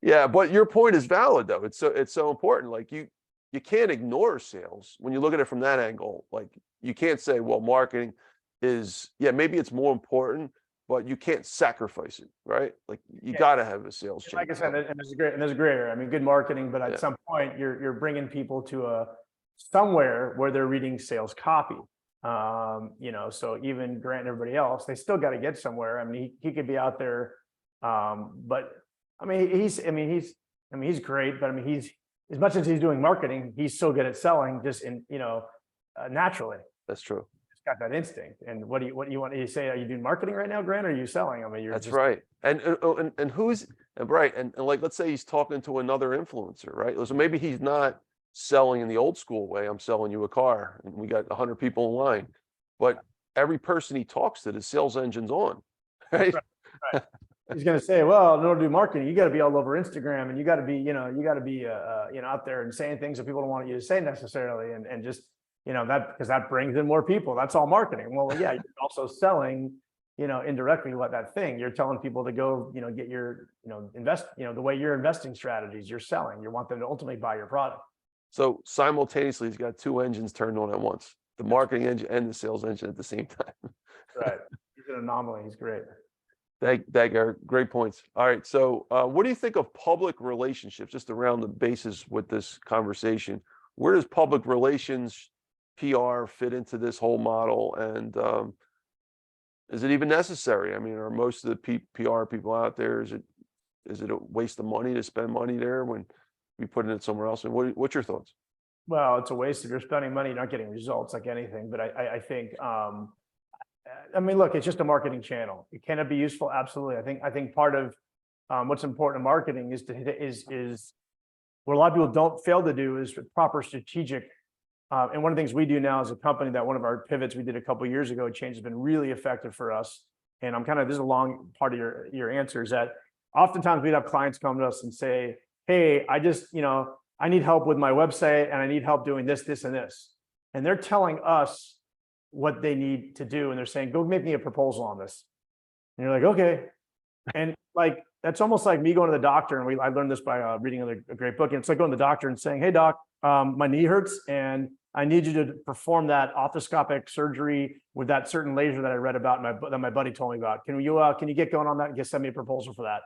Yeah, but your point is valid though. It's so important. Like you can't ignore sales when you look at it from that angle. Like you can't say, well, marketing is, maybe it's more important, but you can't sacrifice it, right? Like you got to have a sales chain. Like I said, and there's a great area. I mean, good marketing, but at some point you're bringing people to somewhere where they're reading sales copy. So even Grant and everybody else, they still got to get somewhere. I mean, he could be out there, but I mean, he's great, but I mean, he's as much as he's doing marketing, he's so good at selling just naturally. That's true. He's got that instinct. And what do you want to say? Are you doing marketing right now, Grant? Or are you selling? I mean, you're That's just right. And who's right. And like, let's say he's talking to another influencer, right? So maybe he's not selling in the old school way. I'm selling you a car and we got 100 people in line, but every person he talks to, the sales engine's on, right? right. He's going to say, well, in order to do marketing, you got to be all over Instagram and you got to be, out there and saying things that people don't want you to say necessarily. And just, because that brings in more people. That's all marketing. Well, yeah, you're also selling, indirectly what that thing. You're telling people to go, get your, invest, the way you're investing strategies, you're selling. You want them to ultimately buy your product. So simultaneously, he's got two engines turned on at once, the marketing engine and the sales engine at the same time. Right. He's an anomaly. He's great. Thank Eric. Great points. All right. So what do you think of public relationships, just around the bases with this conversation? Where does public relations, PR fit into this whole model? And is it even necessary? I mean, are most of the PR people out there, is it a waste of money to spend money there when we put it somewhere else? And what's your thoughts? Well, it's a waste if you're spending money, not getting results like anything. But I think, look, it's just a marketing channel. Can it be useful? Absolutely. I think part of what's important in marketing is what a lot of people don't fail to do is proper strategic. And one of the things we do now as a company, that one of our pivots we did a couple of years ago, change has been really effective for us. And this is a long part of your answer, is that oftentimes we'd have clients come to us and say, hey, I need help with my website and I need help doing this, this, and this. And they're telling us what they need to do. And they're saying, go make me a proposal on this. And you're like, okay. And like, that's almost like me going to the doctor. And I learned this by reading a great book. And it's like going to the doctor and saying, hey, doc, my knee hurts and I need you to perform that arthroscopic surgery with that certain laser that I read about, that my buddy told me about. Can you get going on that and send me a proposal for that?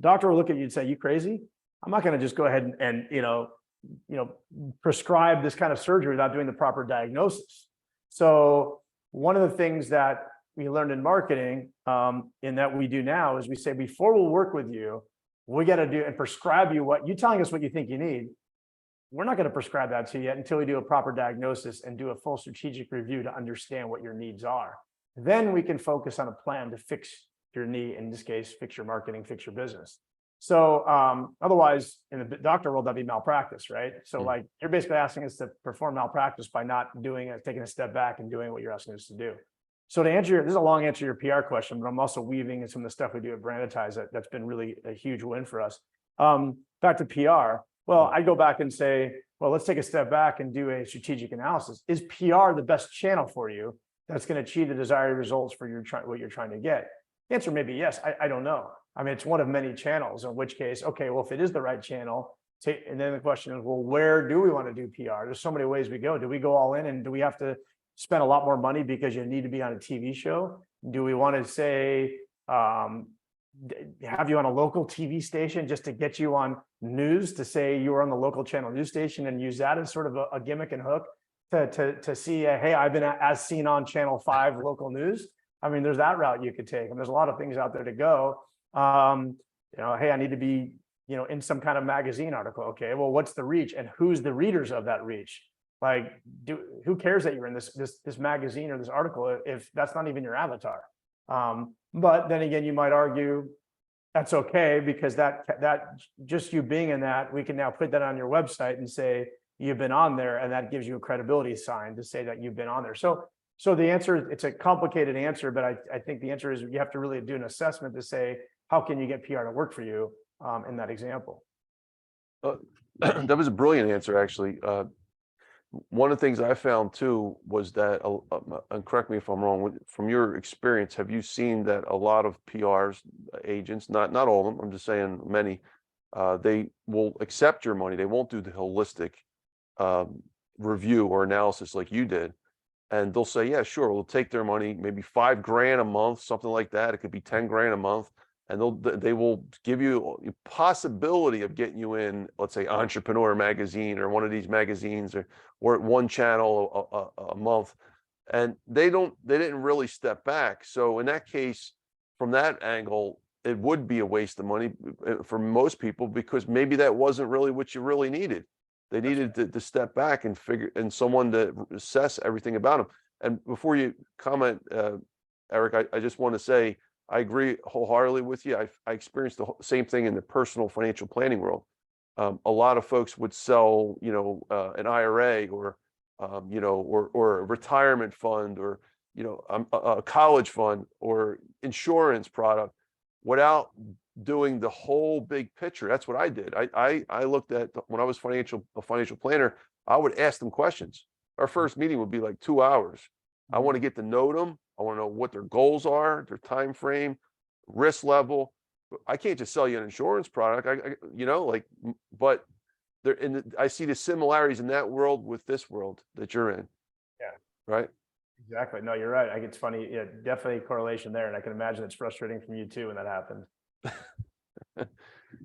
Doctor will look at you and say, you crazy? I'm not going to just go ahead and prescribe this kind of surgery without doing the proper diagnosis. So one of the things that we learned in marketing, and that we do now, is we say, before we'll work with you, we got to do and prescribe you what you're telling us what you think you need. We're not going to prescribe that to you yet until we do a proper diagnosis and do a full strategic review to understand what your needs are. Then we can focus on a plan to fix your knee, in this case, fix your marketing, fix your business. So otherwise, in the doctor world, that'd be malpractice, right? So like, you're basically asking us to perform malpractice by not doing it, taking a step back and doing what you're asking us to do. So to answer this is a long answer to your PR question, but I'm also weaving in some of the stuff we do at Brandetize that's been really a huge win for us. Back to PR. Well, I go back and say, well, let's take a step back and do a strategic analysis. Is PR the best channel for you that's going to achieve the desired results for what you're trying to get? The answer may be yes. I don't know. I mean, it's one of many channels, in which case, okay, well, if it is the right channel, and then the question is, well, where do we want to do PR? There's so many ways we go. Do we go all in, and do we have to spend a lot more money because you need to be on a TV show? Do we want to say, have you on a local TV station just to get you on news, to say you were on the local channel news station and use that as sort of a gimmick and hook to see, hey, I've been as seen on Channel 5 local news? I mean, there's that route you could take, and there's a lot of things out there to go. Hey, I need to be, in some kind of magazine article. Okay, well, what's the reach, and who's the readers of that reach? Like, who cares that you're in this magazine or this article if that's not even your avatar? But then again, you might argue that's okay, because that just you being in that, we can now put that on your website and say you've been on there, and that gives you a credibility sign to say that you've been on there. So the answer, it's a complicated answer, but I think the answer is you have to really do an assessment to say, how can you get PR to work for you in that example? That was a brilliant answer, actually. One of the things I found too was that, and correct me if I'm wrong, from your experience, have you seen that a lot of PRs agents, not all of them, I'm just saying many, they will accept your money. They won't do the holistic review or analysis like you did. And they'll say, yeah, sure, we'll take their money, maybe $5,000 a month, something like that. It could be $10,000 a month. And they will give you a possibility of getting you in, let's say, Entrepreneur Magazine or one of these magazines, or one channel a month. And they didn't really step back. So in that case, from that angle, it would be a waste of money for most people, because maybe that wasn't really what you really needed. They needed to step back and figure, and someone to assess everything about them. And before you comment, Eric, I just want to say, I agree wholeheartedly with you. I experienced the same thing in the personal financial planning world. A lot of folks would sell, an IRA, or, or a retirement fund, or, a college fund or insurance product, without doing the whole big picture. That's what I did. I looked at, when I was a financial planner, I would ask them questions. Our first meeting would be like 2 hours. I want to get to know them. I want to know what their goals are, their time frame, risk level. I can't just sell you an insurance product. But I see the similarities in that world with this world that you're in. Yeah. Right. Exactly. No, you're right. It's funny. Yeah, definitely a correlation there. And I can imagine it's frustrating from you too when that happened.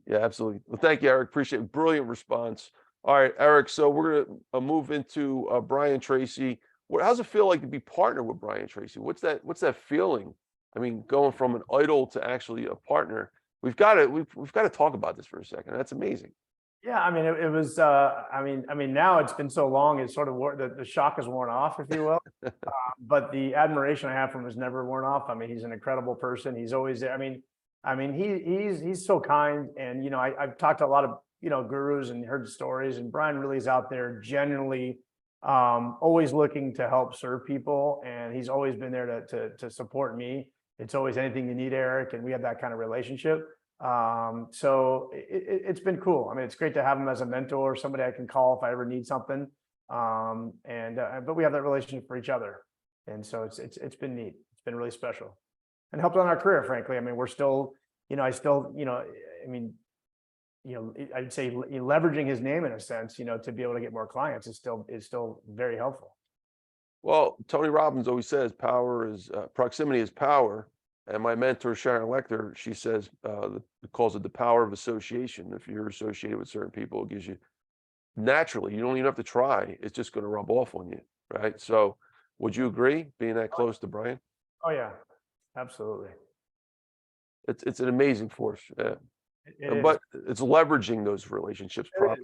Yeah, absolutely. Well, thank you, Eric. Appreciate it. Brilliant response. All right, Eric. So we're going to move into Brian Tracy. How's it feel like to be partnered with Brian Tracy? What's that feeling? I mean, going from an idol to actually a partner. We've got to talk about this for a second. That's amazing. Yeah, I mean, it was. I mean, now it's been so long; it's sort of the shock is worn off, if you will. But the admiration I have for him is never worn off. I mean, he's an incredible person. He's always there. I mean, he's so kind, and I've talked to a lot of gurus and heard stories, and Brian really is out there genuinely, always looking to help serve people, and he's always been there to support me. It's always anything you need, Eric, and we have that kind of relationship. So it's been cool. I mean, it's great to have him as a mentor, somebody I can call if I ever need something. But we have that relationship for each other. And so it's been neat. It's been really special and helped on our career, frankly. I mean, we're still, I'd say leveraging his name in a sense, to be able to get more clients is still very helpful. Well, Tony Robbins always says proximity is power. And my mentor, Sharon Lechter, she says, calls it the power of association. If you're associated with certain people, it gives you naturally, you don't even have to try. It's just going to rub off on you. Right. So would you agree, being that close to Brian? Oh, yeah, absolutely. It's an amazing force. Yeah. But it's leveraging those relationships properly.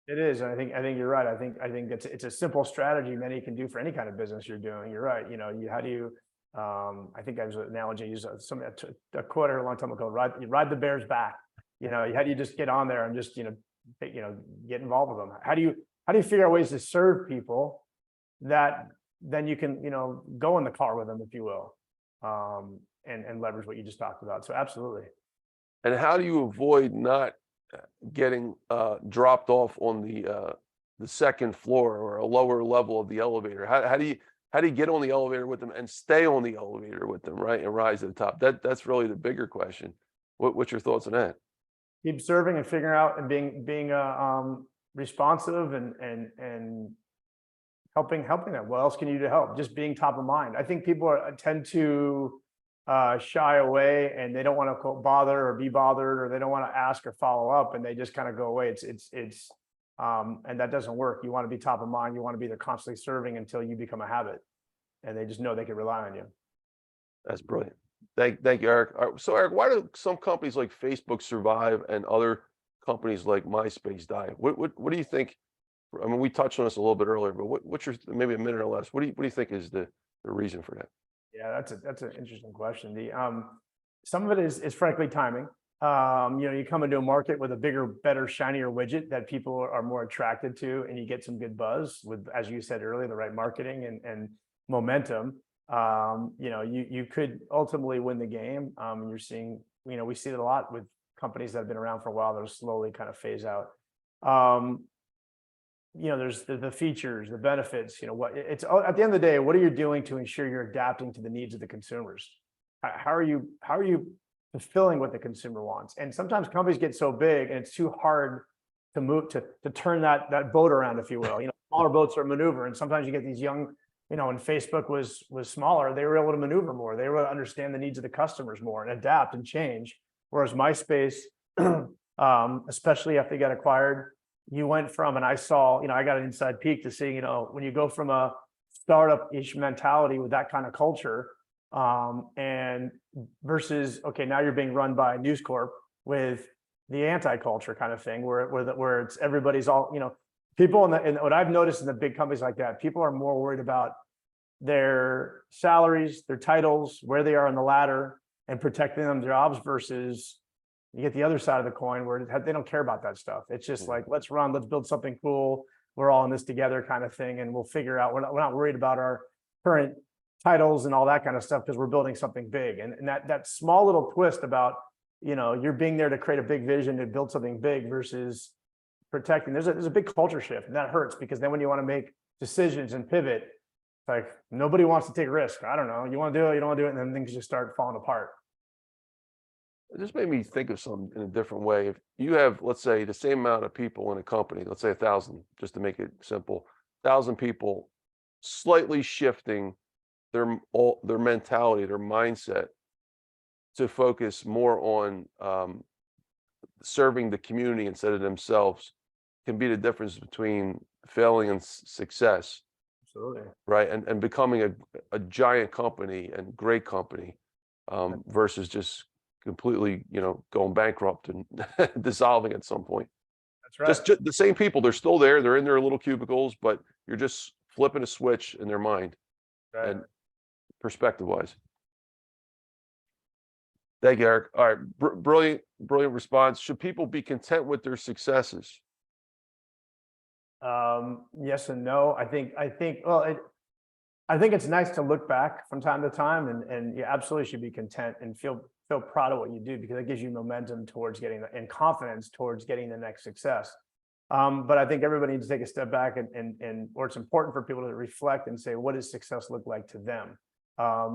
It is. And I think you're right. I think it's a simple strategy many can do for any kind of business you're doing. You're right. How do you, I think I was an analogy I used a quote a long time ago, ride the bear's back. How do you just get on there and just, get involved with them? How do you figure out ways to serve people that then you can, go in the car with them, if you will, and leverage what you just talked about. So absolutely. And how do you avoid not getting dropped off on the second floor or a lower level of the elevator? How do you get on the elevator with them and stay on the elevator with them, right, and rise to the top? That's really the bigger question. What's your thoughts on that? Keep serving and figuring out and being responsive and helping them. What else can you do to help? Just being top of mind. I think people tend to shy away, and they don't want to bother or be bothered, or they don't want to ask or follow up, and they just kind of go away. And that doesn't work. You want to be top of mind. You want to be there constantly serving until you become a habit, and they just know they can rely on you. That's brilliant. Thank you, Eric. So, Eric, why do some companies like Facebook survive and other companies like MySpace die? What do you think? I mean, we touched on this a little bit earlier, but what's your, maybe a minute or less? What do you think is the reason for that? Yeah, that's an interesting question. Some of it is frankly timing. You come into a market with a bigger, better, shinier widget that people are more attracted to, and you get some good buzz with, as you said earlier, the right marketing and momentum. You could ultimately win the game. You're seeing, we see it a lot with companies that have been around for a while that are slowly kind of phase out. There's the features, the benefits, it's at the end of the day, what are you doing to ensure you're adapting to the needs of the consumers? How are you fulfilling what the consumer wants? And sometimes companies get so big and it's too hard to move to turn that boat around, if you will. Smaller boats are maneuver, and sometimes you get these young, when Facebook was smaller, they were able to maneuver more. They were able to understand the needs of the customers more and adapt and change. Whereas MySpace, especially after they got acquired, you went from, and I saw, I got an inside peek to see, when you go from a startup-ish mentality with that kind of culture And versus, okay, now you're being run by News Corp with the anti-culture kind of thing, where it's everybody's all, people and what I've noticed in the big companies like that, people are more worried about their salaries, their titles, where they are on the ladder, and protecting them jobs versus you get the other side of the coin where they don't care about that stuff. It's just like, let's build something cool. We're all in this together kind of thing. And we'll figure out, we're not worried about our current titles and all that kind of stuff because we're building something big. And that small little twist about, you're being there to create a big vision to build something big versus protecting. There's a big culture shift, and that hurts because then when you want to make decisions and pivot, it's like nobody wants to take risk. I don't know. You want to do it, you don't want to do it, and then things just start falling apart. It just made me think of something in a different way. If you have, let's say, the same amount of people in a company, let's say 1,000, just to make it simple, 1,000 people, slightly shifting their mentality, their mindset to focus more on serving the community instead of themselves can be the difference between failing and success. Absolutely. Right. And becoming a giant company and great company versus just completely, going bankrupt and dissolving at some point. That's right. Just the same people, they're still there. They're in their little cubicles, but you're just flipping a switch in their mind and perspective wise. Thank you, Eric. All right. Brilliant response. Should people be content with their successes? Yes and no. I think it's nice to look back from time to time and you absolutely should be content and feel proud of what you do because it gives you momentum towards and confidence towards getting the next success. But I think everybody needs to take a step back or it's important for people to reflect and say, what does success look like to them?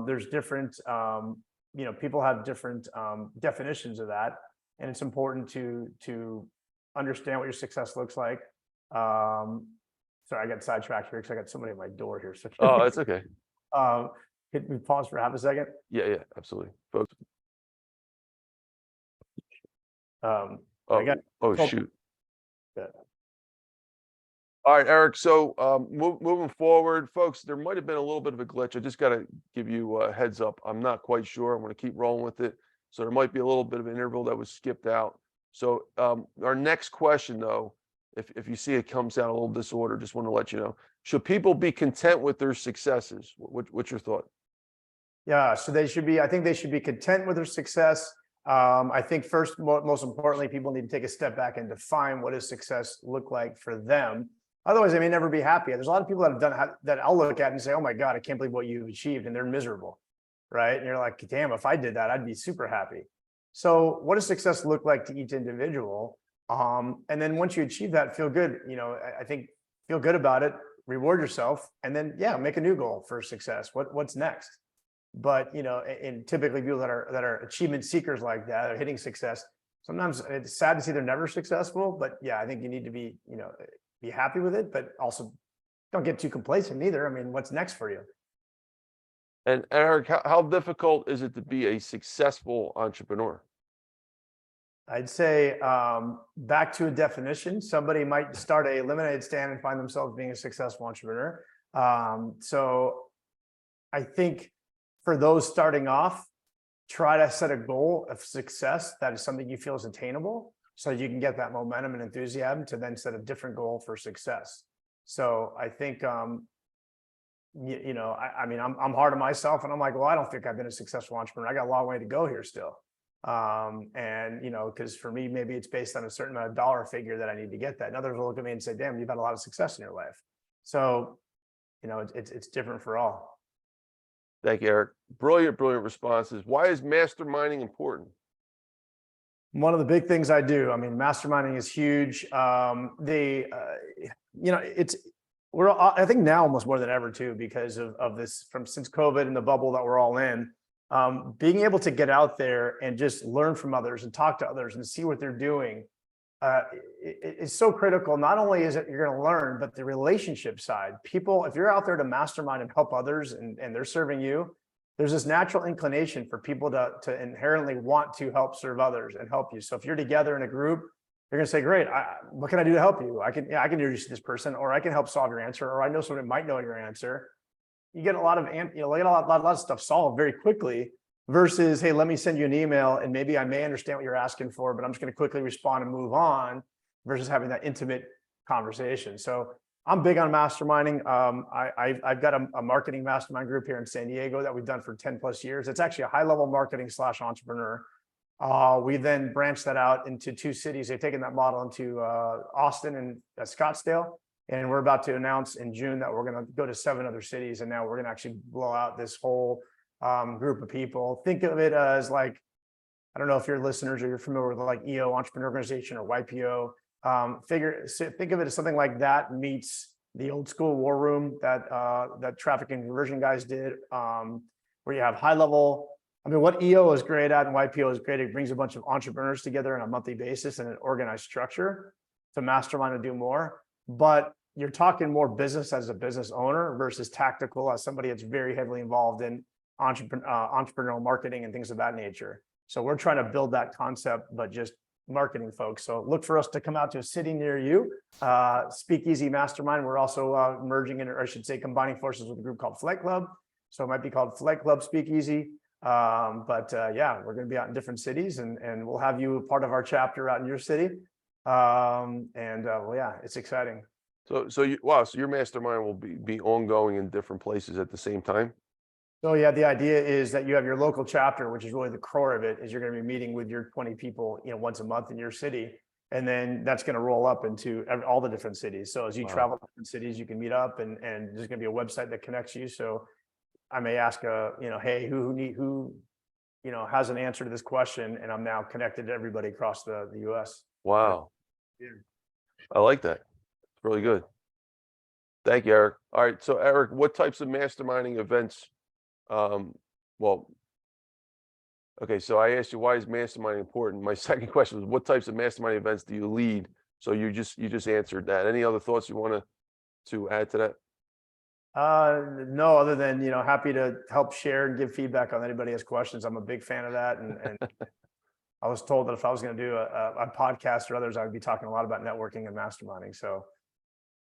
There's different, people have different definitions of that. And it's important to understand what your success looks like. Sorry, I got sidetracked here because I got somebody at my door here. So Oh, that's okay. Can we pause for half a second? Yeah, absolutely. Folks. Shoot. Yeah. All right, Eric. So moving forward, folks, there might have been a little bit of a glitch. I just got to give you a heads up. I'm not quite sure. I'm going to keep rolling with it. So there might be a little bit of an interval that was skipped out. So our next question, though, if you see it comes out a little disorder, just want to let you know. Should people be content with their successes? What's your thought? Yeah, so I think they should be content with their success. I think first, most importantly, people need to take a step back and define what does success look like for them. Otherwise, they may never be happy. There's a lot of people that have done that I'll look at and say, oh my God, I can't believe what you've achieved. And they're miserable, right? And you're like, damn, if I did that, I'd be super happy. So what does success look like to each individual? And then once you achieve that, feel good. I think feel good about it, reward yourself, and then, make a new goal for success. What's next? But, and typically people that are achievement seekers like that are hitting success. Sometimes it's sad to see they're never successful, but yeah, I think you need to be, be happy with it, but also don't get too complacent either. I mean, what's next for you? And Eric, how difficult is it to be a successful entrepreneur? I'd say back to a definition. Somebody might start a lemonade stand and find themselves being a successful entrepreneur. So I think for those starting off, try to set a goal of success that is something you feel is attainable so you can get that momentum and enthusiasm to then set a different goal for success. So I think, I mean, I'm hard on myself and I'm like, well, I don't think I've been a successful entrepreneur. I got a long way to go here still. Because for me, maybe it's based on a certain amount of dollar figure that I need to get that. And others will look at me and say, damn, you've had a lot of success in your life. So, it's different for all. Thank you, Eric. Brilliant responses. Why is masterminding important? One of the big things I do. I mean, masterminding is huge. I think now almost more than ever too, because of this since COVID and the bubble that we're all in. Being able to get out there and just learn from others and talk to others and see what they're doing is so critical. Not only is it you're going to learn, but the relationship side. People, if you're out there to mastermind and help others and they're serving you, there's this natural inclination for people to inherently want to help serve others and help you. So if you're together in a group, you're going to say, great, what can I do to help you? I can introduce you to this person, or I can help solve your answer, or I know someone that might know your answer. you get a lot of, like a lot of stuff solved very quickly versus, hey, let me send you an email and maybe I may understand what you're asking for, but I'm just going to quickly respond and move on versus having that intimate conversation. So I'm big on masterminding. I've got a marketing mastermind group here in San Diego that we've done for 10 plus years. It's actually a high level marketing / entrepreneur. We then branched that out into 2 cities. They've taken that model into Austin and Scottsdale. And we're about to announce in June that we're going to go to 7 other cities. And now we're going to actually blow out this whole group of people. Think of it as like, I don't know if your listeners or you're familiar with like EO, Entrepreneur Organization, or YPO. Think of it as something like that meets the old school war room that traffic and conversion guys did, where you have high level. I mean, what EO is great at and YPO is great. It brings a bunch of entrepreneurs together on a monthly basis in an organized structure to mastermind and do more. But you're talking more business as a business owner versus tactical as somebody that's very heavily involved in entrepreneurial marketing and things of that nature. So we're trying to build that concept, but just marketing folks. So look for us to come out to a city near you. Speakeasy Mastermind. We're also merging in, or I should say, combining forces with a group called Flight Club. So it might be called Flight Club Speakeasy. Yeah, we're going to be out in different cities, and we'll have you part of our chapter out in your city. Well, yeah, it's exciting. So your mastermind will be ongoing in different places at the same time. So yeah, the idea is that you have your local chapter, which is really the core of it, is you're going to be meeting with your 20 people, once a month in your city. And then that's going to roll up into all the different cities. So as you travel to different cities, you can meet up, and there's going to be a website that connects you. So I may ask, hey, who has an answer to this question, and I'm now connected to everybody across the U.S. Wow. Yeah. I like that. It's really good. Thank you, Eric. All right. So Eric, what types of masterminding events? Okay. So I asked you, why is masterminding important? My second question was, what types of masterminding events do you lead? So you just answered that. Any other thoughts you want to add to that? No, other than, happy to help share and give feedback on anybody has questions. I'm a big fan of that. And I was told that if I was going to do a podcast or others, I would be talking a lot about networking and masterminding. So.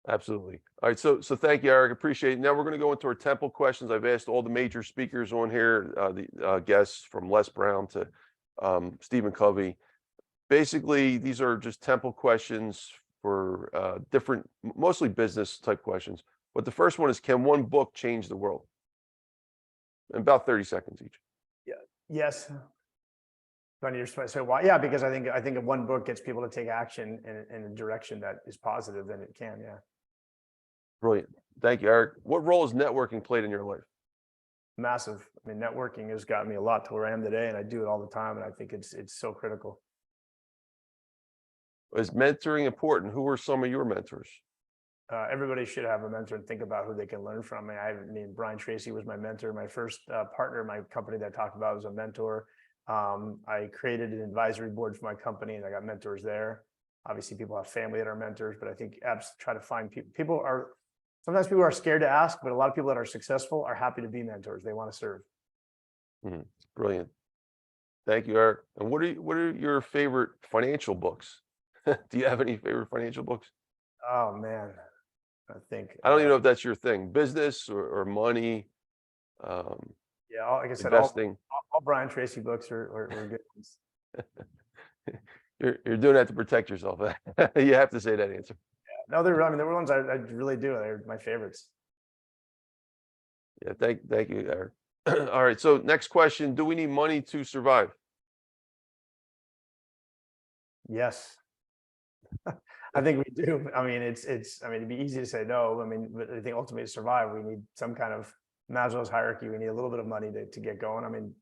Absolutely. All right. So thank you, Eric. Appreciate it. Now we're going to go into our temple questions. I've asked all the major speakers on here, the guests from Les Brown to Stephen Covey. Basically, these are just temple questions for different, mostly business type questions. But the first one is, can one book change the world? In about 30 seconds each. Yeah. Yes. So why? Yeah, because I think if one book gets people to take action in a direction that is positive, then it can. Yeah. Brilliant. Thank you, Eric. What role has networking played in your life? Massive. I mean, networking has gotten me a lot to where I am today, and I do it all the time. And I think it's so critical. Is mentoring important? Who were some of your mentors? Everybody should have a mentor and think about who they can learn from. I mean, Brian Tracy was my mentor. My first partner in my company that I talked about was a mentor. I created an advisory board for my company, and I got mentors there. Obviously, people have family that are mentors, but I think try to find people. Sometimes people are scared to ask, but a lot of people that are successful are happy to be mentors. They want to serve. Brilliant. Thank you, Eric. And what are your favorite financial books? Do you have any favorite financial books? Oh man, I think I don't even know if that's your thing, business or money. Yeah, like I said, investing. all Brian Tracy books are good ones. You're doing that to protect yourself. You have to say that answer. Yeah. No, there were ones I really do. They're my favorites. Yeah, thank you, Eric. All right. So next question: do we need money to survive? Yes. I think we do. I mean, it'd be easy to say no. I mean, but I think ultimately to survive, we need some kind of Maslow's hierarchy. We need a little bit of money to get going. I mean,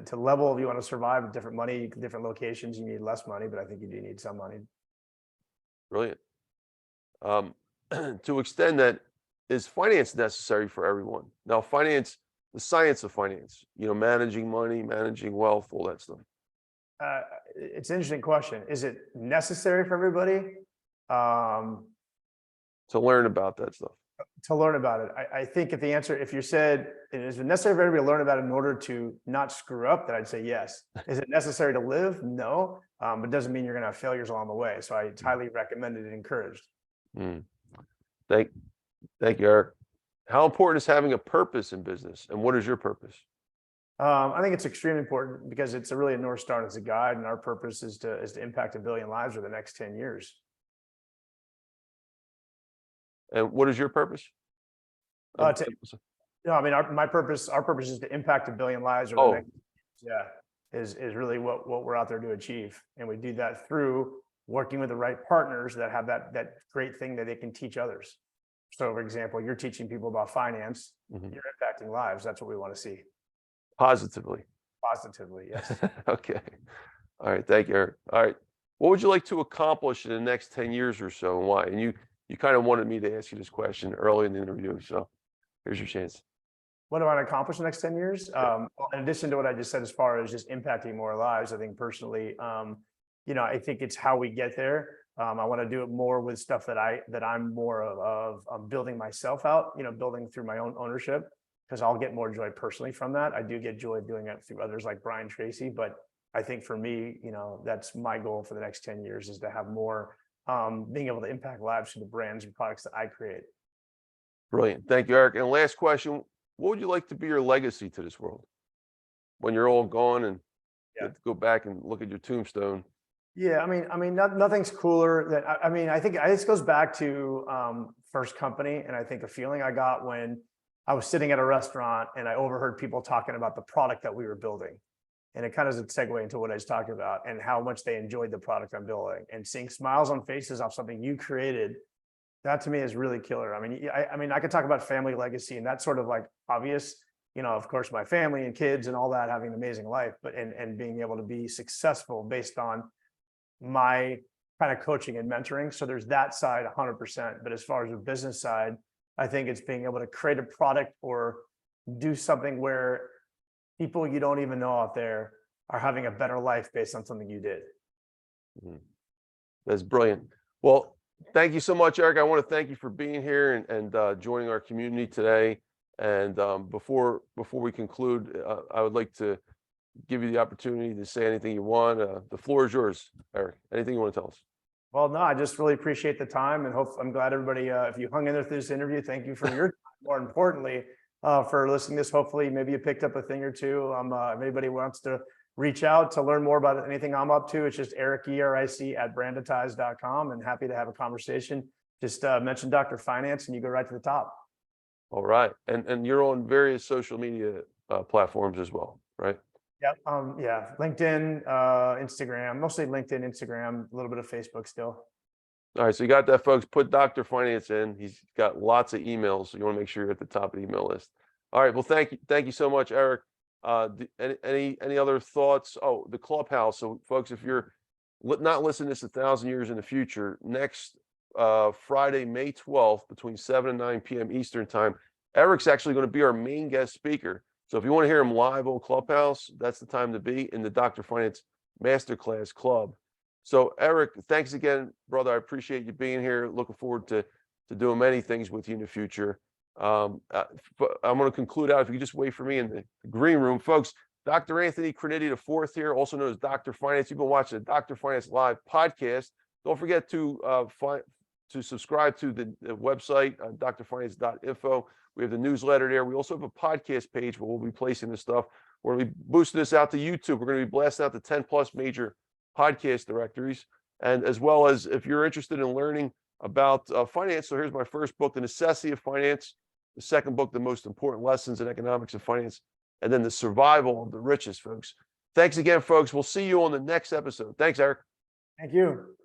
to level, if you want to survive with different money, different locations, you need less money, but I think you do need some money. Brilliant. To extend that, is finance necessary for everyone? Now, finance, the science of finance, managing money, managing wealth, all that stuff. It's an interesting question. Is it necessary for everybody? To learn about that stuff. To learn about it. I think if you said, is it necessary for everybody to learn about it in order to not screw up, then I'd say yes. Is it necessary to live? No, but it doesn't mean you're going to have failures along the way. So I highly recommend it and encouraged. Thank you, Eric. How important is having a purpose in business, and what is your purpose? I think it's extremely important because it's really a North Star as a guide, and our purpose is to impact 1 billion lives over the next 10 years. And what is your purpose? I mean, our purpose is to impact 1 billion lives over the next, is really what we're out there to achieve. And we do that through working with the right partners that have that great thing that they can teach others. So for example, you're teaching people about finance, you're impacting lives. That's what we want to see. Positively. Positively, yes. Okay. All right. Thank you, Eric. All right. What would you like to accomplish in the next 10 years or so, and why? And you kind of wanted me to ask you this question early in the interview, so here's your chance. What do I want to accomplish in the next 10 years? Well, in addition to what I just said, as far as just impacting more lives, I think personally, I think it's how we get there. I want to do it more with stuff that I'm more of building myself out, building through my own ownership, because I'll get more joy personally from that. I do get joy doing it through others like Brian Tracy, but I think for me, that's my goal for the next 10 years, is to have more being able to impact lives through the brands and products that I create. Brilliant. Thank you, Eric. And last question, what would you like to be your legacy to this world when you're all gone and you have to go back and look at your tombstone? Yeah, I mean, nothing's cooler than, I think this goes back to first company. And I think a feeling I got when I was sitting at a restaurant and I overheard people talking about the product that we were building. And it kind of is a segue into what I was talking about and how much they enjoyed the product I'm building, and seeing smiles on faces off something you created. That to me is really killer. I mean, I could talk about family legacy, and that's sort of like obvious, of course, my family and kids and all that, having an amazing life, but and being able to be successful based on my kind of coaching and mentoring. So there's that side 100%. But as far as the business side, I think it's being able to create a product or do something where people you don't even know out there are having a better life based on something you did. That's brilliant. Well, thank you so much, Eric. I want to thank you for being here and joining our community today. And before we conclude, I would like to give you the opportunity to say anything you want. The floor is yours, Eric. Anything you want to tell us? Well, no, I just really appreciate the time, and I'm glad everybody, if you hung in there through this interview, thank you for your time. More importantly, for listening to this. Hopefully, maybe you picked up a thing or two. If anybody wants to reach out to learn more about anything I'm up to, it's just Eric, ERIC at Brandetize.com, and happy to have a conversation. Just mention Dr. Finance and you go right to the top. All right. And you're on various social media platforms as well, right? Yep. Yeah. LinkedIn, Instagram, mostly LinkedIn, Instagram, a little bit of Facebook still. All right. So you got that, folks. Put Dr. Finance in. He's got lots of emails, so you want to make sure you're at the top of the email list. All right. Well, thank you so much, Eric. Any other thoughts? Oh, the Clubhouse. So, folks, if you're not listening to this 1,000 years in the future, next Friday, May 12th, between 7 and 9 p.m. Eastern time, Eric's actually going to be our main guest speaker. So if you want to hear him live on Clubhouse, that's the time to be in the Dr. Finance Masterclass Club. So, Eric, thanks again, brother. I appreciate you being here. Looking forward to doing many things with you in the future. I'm going to conclude out. If you could just wait for me in the green room, folks. Dr. Anthony Criniti IV here, also known as Dr. Finance. You've been watching the Dr. Finance Live podcast. Don't forget to subscribe to the website, drfinance.info. We have the newsletter there. We also have a podcast page where we'll be placing this stuff. We're going to be boosting this out to YouTube. We're going to be blasting out the 10 plus major podcast directories. And as well as if you're interested in learning about finance. So here's my first book, The Necessity of Finance. The second book, The Most Important Lessons in Economics and Finance. And then The Survival of the Richest, folks. Thanks again, folks. We'll see you on the next episode. Thanks, Eric. Thank you.